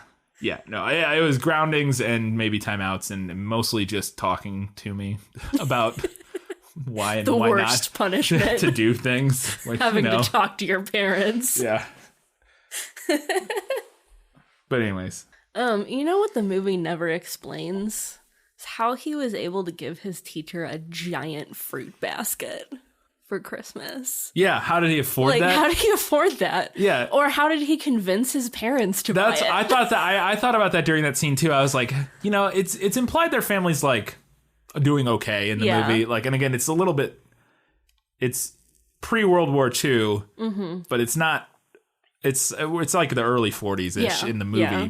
No, it was groundings and maybe timeouts and mostly just talking to me about why and the why worst not punishment to do things like having to talk to your parents. Yeah. But anyways, you know what the movie never explains? It's how he was able to give his teacher a giant fruit basket for Christmas. Yeah, how did he afford that? How did he afford that? Yeah. Or how did he convince his parents to buy it? I thought about that during that scene too. I was like, it's implied their family's like doing okay in the movie. Like, and again, it's a little bit, it's pre-World War II, but it's not, it's like the early 40s-ish in the movie. Yeah.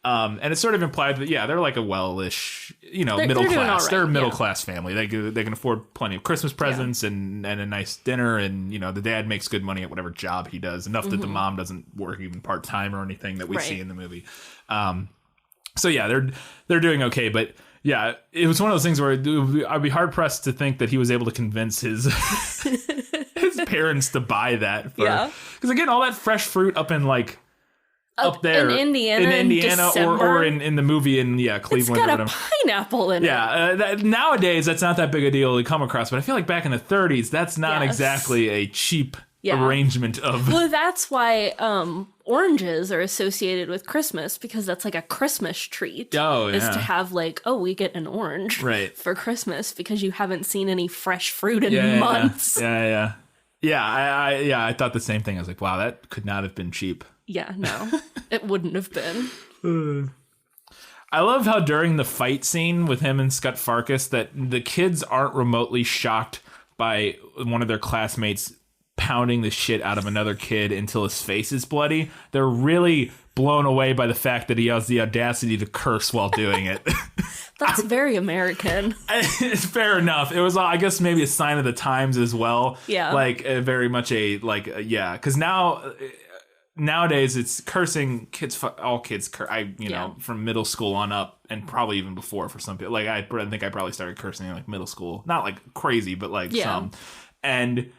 And it's sort of implied that, they're like a well-ish, middle class. Right. They're a middle class family. They can afford plenty of Christmas presents and a nice dinner. And, the dad makes good money at whatever job he does. Enough that the mom doesn't work even part-time or anything that we see in the movie. So, they're doing okay. But, it was one of those things where I'd be hard-pressed to think that he was able to convince his parents to buy that. Yeah. Because again, all that fresh fruit up in like up there in Indiana, or in the movie in Cleveland. It's got a pineapple in it. Yeah, nowadays that's not that big a deal to come across, but I feel like back in the 30s, that's not exactly a cheap arrangement of. Well, that's why oranges are associated with Christmas, because that's like a Christmas treat. Oh, yeah. Is to have like, we get an orange for Christmas because you haven't seen any fresh fruit in months. Yeah. I thought the same thing. I was like, wow, that could not have been cheap. Yeah, no, it wouldn't have been. I love how during the fight scene with him and Scott Farkus that the kids aren't remotely shocked by one of their classmates pounding the shit out of another kid until his face is bloody. They're really blown away by the fact that he has the audacity to curse while doing it. That's very American. It's fair enough. It was, I guess, maybe a sign of the times as well. Yeah. Like, very much because nowadays it's cursing kids, all kids from middle school on up, and probably even before for some people. Like, I think I probably started cursing in like middle school. Not like crazy, but like some. And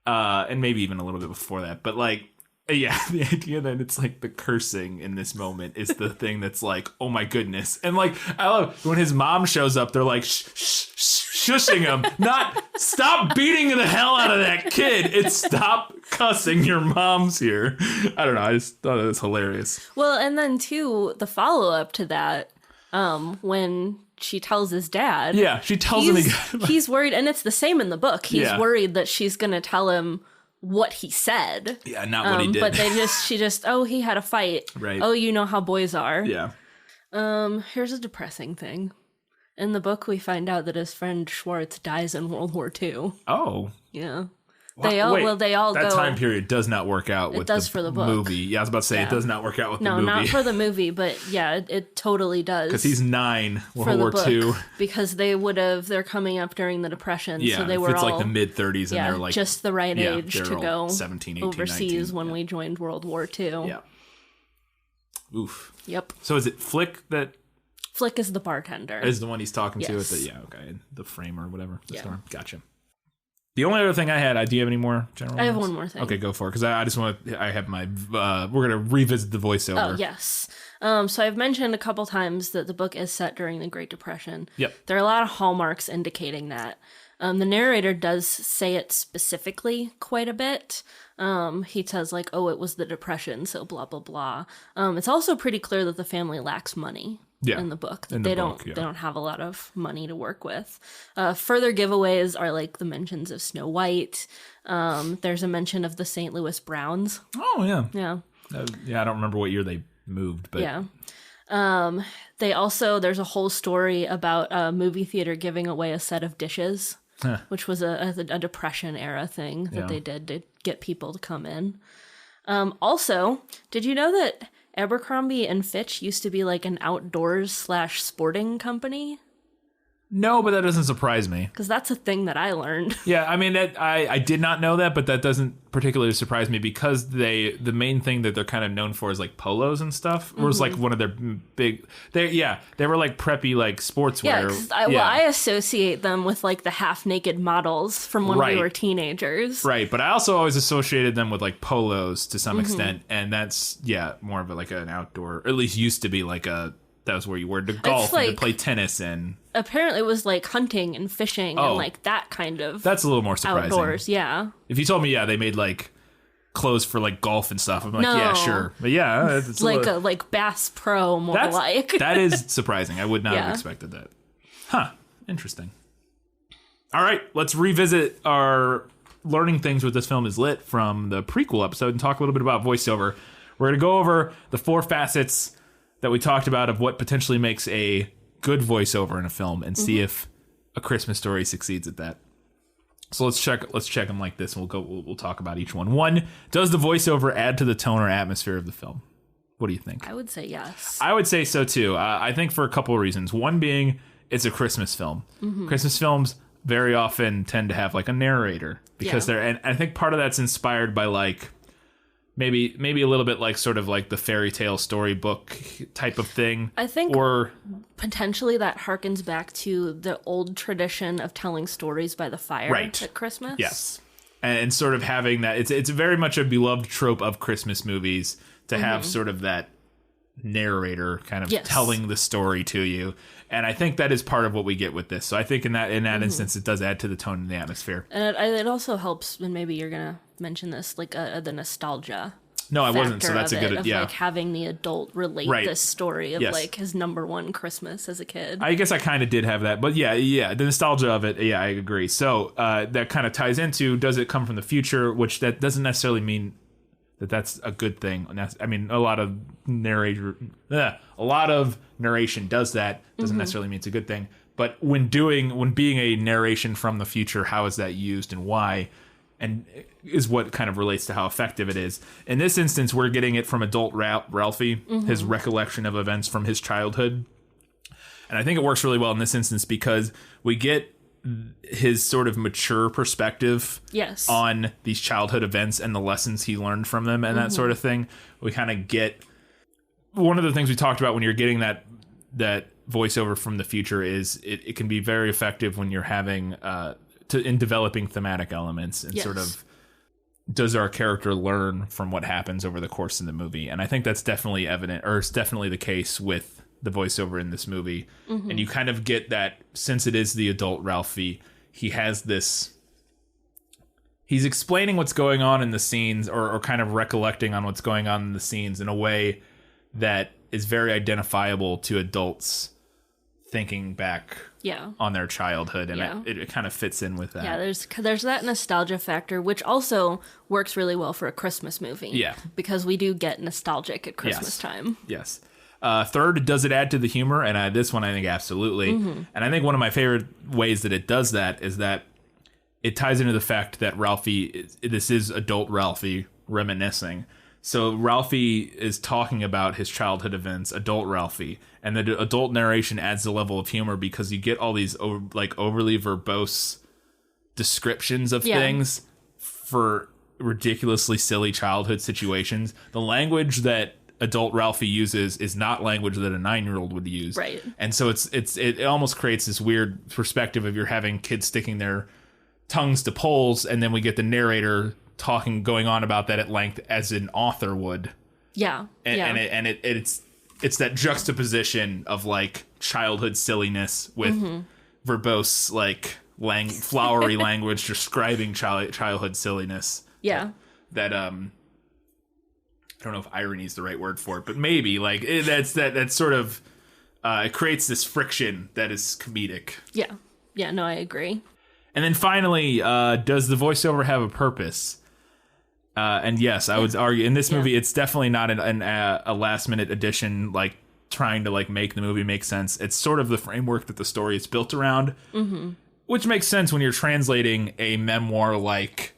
maybe even a little bit before that. But like, the idea that it's like the cursing in this moment is the thing that's like, oh my goodness. And like, I love when his mom shows up, they're like shushing him, not stop beating the hell out of that kid. It's stop cussing, your mom's here. I don't know. I just thought it was hilarious. Well, and then too, the follow up to that, when she tells his dad. Yeah, she tells him again. He's worried, and it's the same in the book. He's worried that she's going to tell him what he said. Yeah, not what he did. But she just, he had a fight. Right. Oh, you know how boys are. Yeah. Here's a depressing thing. In the book, we find out that his friend Schwartz dies in World War II. Oh. Yeah. They all that time period does not work out with for the book. movie. Yeah, I was about to say it does not work out with the movie. No, not for the movie, but it totally does. Because he's 9, World War II. Because they're coming up during the Depression, so they were it's all like the mid-30s, and they're like just the right age to go 17, 18, overseas 19. when we joined World War II. Yeah. Oof. Yep. So is it Flick that? Flick is the bartender. Is the one he's talking to at the frame or whatever, the store. Gotcha. The only other thing I had, do you have any more general I have ones? one more thing. Okay, go for it, because I just want to, I have my, we're going to revisit the voiceover. Oh, yes. So I've mentioned a couple times that the book is set during the Great Depression. Yep. There are a lot of hallmarks indicating that. The narrator does say it specifically quite a bit. He says like, it was the Depression, so blah, blah, blah. It's also pretty clear that the family lacks money. In the book, they don't have a lot of money to work with. Further giveaways are like the mentions of Snow White. There's a mention of the St. Louis Browns. Oh yeah. I don't remember what year they moved, but they also, there's a whole story about a movie theater giving away a set of dishes, which was a Depression era thing that they did to get people to come in. Also, did you know that Abercrombie and Fitch used to be like an outdoors/sporting company? No, but that doesn't surprise me. Because that's a thing that I learned. Yeah, I mean, I did not know that, but that doesn't particularly surprise me because the main thing that they're kind of known for is like polos and stuff. Or was like one of their big, they were like preppy, like sportswear. Yeah, I associate them with like the half-naked models from when we were teenagers. Right, but I also always associated them with like polos to some extent, and that's, more of like an outdoor, or at least used to be like that was where you were to golf and to play tennis, and apparently it was like hunting and fishing and like that kind of. That's a little more surprising. Outdoors, yeah. If you told me, they made like clothes for like golf and stuff, I'm like, yeah, sure, but yeah, it's like Bass Pro more like. That is surprising. I would not have expected that. Huh? Interesting. All right, let's revisit our learning things with this film is lit from the prequel episode and talk a little bit about voiceover. We're going to go over the 4 facets that we talked about of what potentially makes a good voiceover in a film and see if A Christmas Story succeeds at that. So let's check them like this, and we'll talk about each one. 1, does the voiceover add to the tone or atmosphere of the film? What do you think? I would say yes. I would say so too. I think for a couple of reasons. One being it's a Christmas film. Christmas films very often tend to have like a narrator because and I think part of that's inspired by like maybe a little bit like sort of like the fairy tale storybook type of thing. I think potentially that harkens back to the old tradition of telling stories by the fire at Christmas. Yes. and sort of having that. It's very much a beloved trope of Christmas movies to have sort of that narrator kind of telling the story to you. And I think that is part of what we get with this. So I think in that instance, it does add to the tone and the atmosphere. And it also helps, and maybe you're going to mention this, like the nostalgia. No, I wasn't. So that's a good, like having the adult relate this story of like his number one Christmas as a kid. I guess I kind of did have that, but yeah, the nostalgia of it. Yeah, I agree. So that kind of ties into, does it come from the future? Which that doesn't necessarily mean that that's a good thing. I mean, a lot of narration does that. Doesn't necessarily mean it's a good thing. But when being a narration from the future, how is that used and why? And is what kind of relates to how effective it is. In this instance, we're getting it from adult Ralphie, his recollection of events from his childhood. And I think it works really well in this instance because we get his sort of mature perspective on these childhood events and the lessons he learned from them and that sort of thing. We kind of get one of the things we talked about when you're getting that voiceover from the future is it can be very effective when you're having in developing thematic elements and sort of, does our character learn from what happens over the course of the movie? And I think that's definitely evident, or it's definitely the case with the voiceover in this movie. And you kind of get that, since it is the adult Ralphie, he has this, he's explaining what's going on in the scenes or kind of recollecting on what's going on in the scenes in a way that is very identifiable to adults thinking back on their childhood, and it kind of fits in with that. Yeah, there's that nostalgia factor, which also works really well for a Christmas movie. Yeah, because we do get nostalgic at Christmas time. Yes. Third, does it add to the humor? And this one, I think absolutely. And I think one of my favorite ways that it does that is that it ties into the fact that this is adult Ralphie reminiscing. So Ralphie is talking about his childhood events, adult Ralphie, and the adult narration adds a level of humor because you get all these overly verbose descriptions of things for ridiculously silly childhood situations. The language that adult Ralphie uses is not language that a 9-year-old would use. Right. And so it almost creates this weird perspective of you're having kids sticking their tongues to poles, and then we get the narrator going on about that at length as an author would. Yeah. And it's that juxtaposition of like childhood silliness with verbose, like flowery language describing childhood silliness. Yeah. That I don't know if irony is the right word for it, but maybe like that's sort of it creates this friction that is comedic. Yeah. Yeah, no, I agree. And then finally, does the voiceover have a purpose? And yes, I would argue in this movie, it's definitely not a last minute addition, like trying to like make the movie make sense. It's sort of the framework that the story is built around, which makes sense when you're translating a memoir like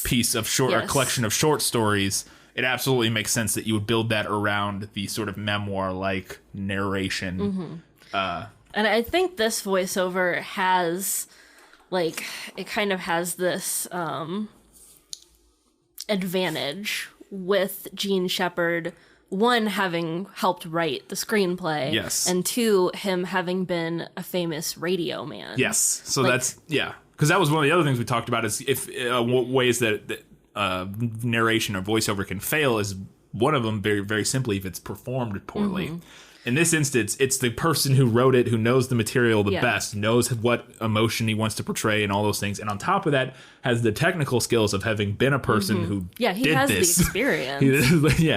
piece of or collection of short stories. It absolutely makes sense that you would build that around the sort of memoir like narration. And I think this voiceover has it kind of has this advantage with Gene Shepherd, one, having helped write the screenplay, and two, him having been a famous radio man. Yes, so that's because that was one of the other things we talked about is if ways that narration or voiceover can fail is one of them very, very simply if it's performed poorly. In this instance, it's the person who wrote it, who knows the material the best, knows what emotion he wants to portray and all those things. And on top of that, has the technical skills of having been a person who he has this. The experience.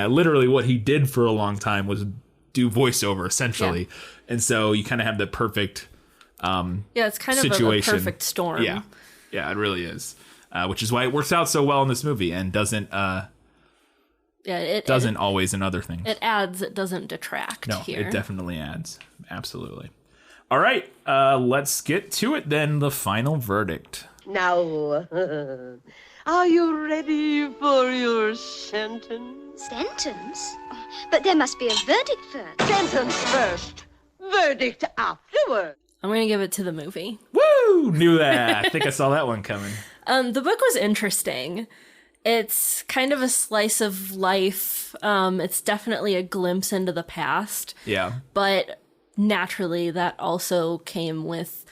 Literally what he did for a long time was do voiceover, essentially. And so you kind of have the perfect it's kind situation. Of a perfect storm. Yeah, it really is. Which is why it works out so well in this movie and doesn't... it doesn't always in other things. It adds, it doesn't detract. No, here. It definitely adds. Absolutely. All right, let's get to it then, the final verdict. Now, are you ready for your sentence? Sentence? But there must be a verdict first. Sentence first, verdict afterward. I'm going to give it to the movie. Woo! Knew that. I think I saw that one coming. The book was interesting. It's kind of a slice of life. It's definitely a glimpse into the past. Yeah. But naturally, that also came with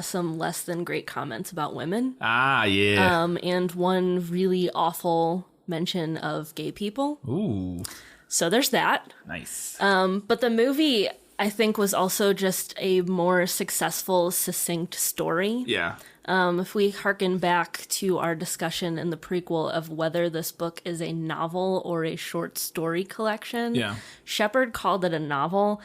some less than great comments about women. Ah, yeah. And one really awful mention of gay people. Ooh. So there's that. Nice. But the movie, I think, was also just a more successful, succinct story. Yeah. If we hearken back to our discussion in the prequel of whether this book is a novel or a short story collection, Shepard called it a novel.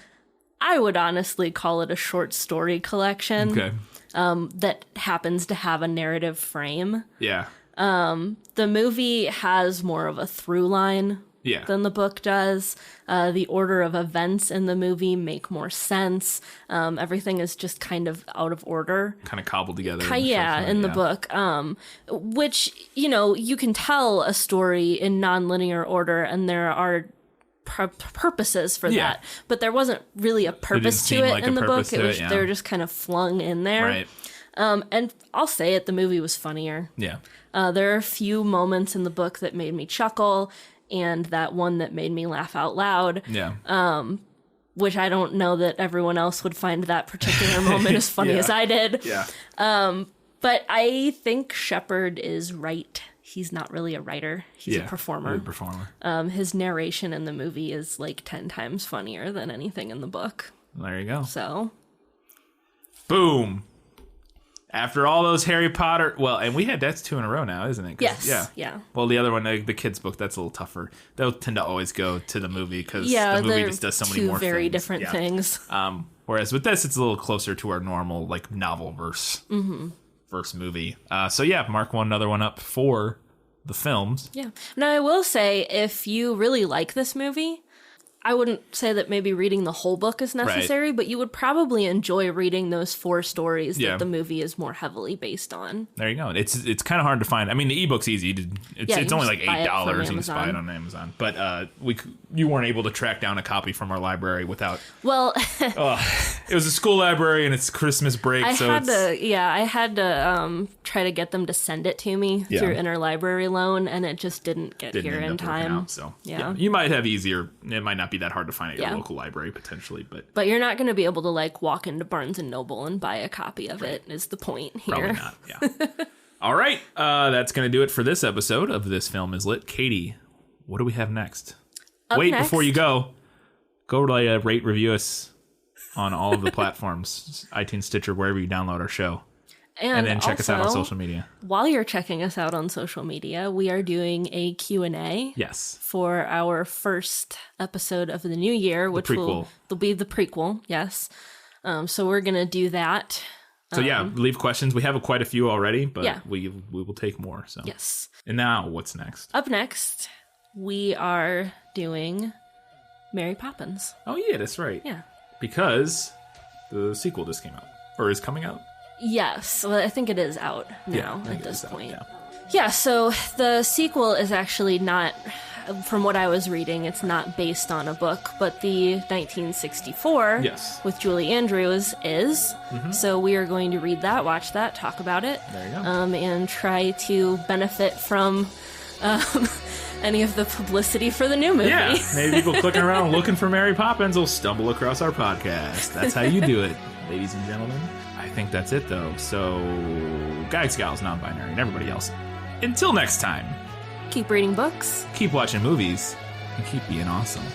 I would honestly call it a short story collection. Okay. That happens to have a narrative frame. Yeah. The movie has more of a through line than the book does. The order of events in the movie make more sense. Everything is just kind of out of order. Kind of cobbled together. In the book. Which, you can tell a story in nonlinear order, and there are purposes for that. But there wasn't really a purpose to it in the book. It was they were just kind of flung in there. Right. And I'll say it, the movie was funnier. Yeah. There are a few moments in the book that made me chuckle, and that one that made me laugh out loud. Yeah. Which I don't know that everyone else would find that particular moment as funny as I did. Yeah. But I think Shepard is right. He's not really a writer. He's a performer. Good performer. His narration in the movie is like 10 times funnier than anything in the book. There you go. So. Boom. After all those Harry Potter, and that's 2 in a row now, isn't it? Yes. Yeah. Well, the other one, the kids' book, that's a little tougher. They'll tend to always go to the movie because the movie just does so many more things. Two very different things. Whereas with this, it's a little closer to our normal like novel verse movie. Mark another one up for the films. Yeah. Now I will say, if you really like this movie, I wouldn't say that maybe reading the whole book is necessary, but you would probably enjoy reading those 4 stories that the movie is more heavily based on. There you go. It's kind of hard to find. I mean, the ebook's easy. It's only like $8. You can buy it on Amazon. But you weren't able to track down a copy from our library without. Well, it was a school library and it's Christmas break. I had to try to get them to send it to me through interlibrary loan, and it just didn't get here in time. Out, you might have easier. It might not be that hard to find at your local library potentially, but you're not going to be able to like walk into Barnes and Noble and buy a copy of it is the point here. Probably not. Yeah. All right, that's going to do it for this episode of This Film Is Lit. Katie, what do we have next? Before you go to rate, review us on all of the platforms, iTunes, Stitcher, wherever you download our show. And then check us out on social media. While you're checking us out on social media, we are doing a Q&A. Yes. For our first episode of the new year, which will be the prequel. Yes. So we're going to do that. So leave questions. We have quite a few already, but we will take more. So yes. And now what's next? Up next, we are doing Mary Poppins. Oh yeah, that's right. Yeah. Because the sequel just came out, or is coming out. Yes, well, I think it is out now at this point. Yeah, so the sequel is actually not, from what I was reading, it's not based on a book, but the 1964 with Julie Andrews is. Mm-hmm. So we are going to read that, watch that, talk about it. There you go. And try to benefit from any of the publicity for the new movie. Yeah, maybe people clicking around looking for Mary Poppins will stumble across our podcast. That's how you do it, ladies and gentlemen. I think that's it, though. So, guys, gals, non-binary, and everybody else. Until next time. Keep reading books. Keep watching movies. And keep being awesome.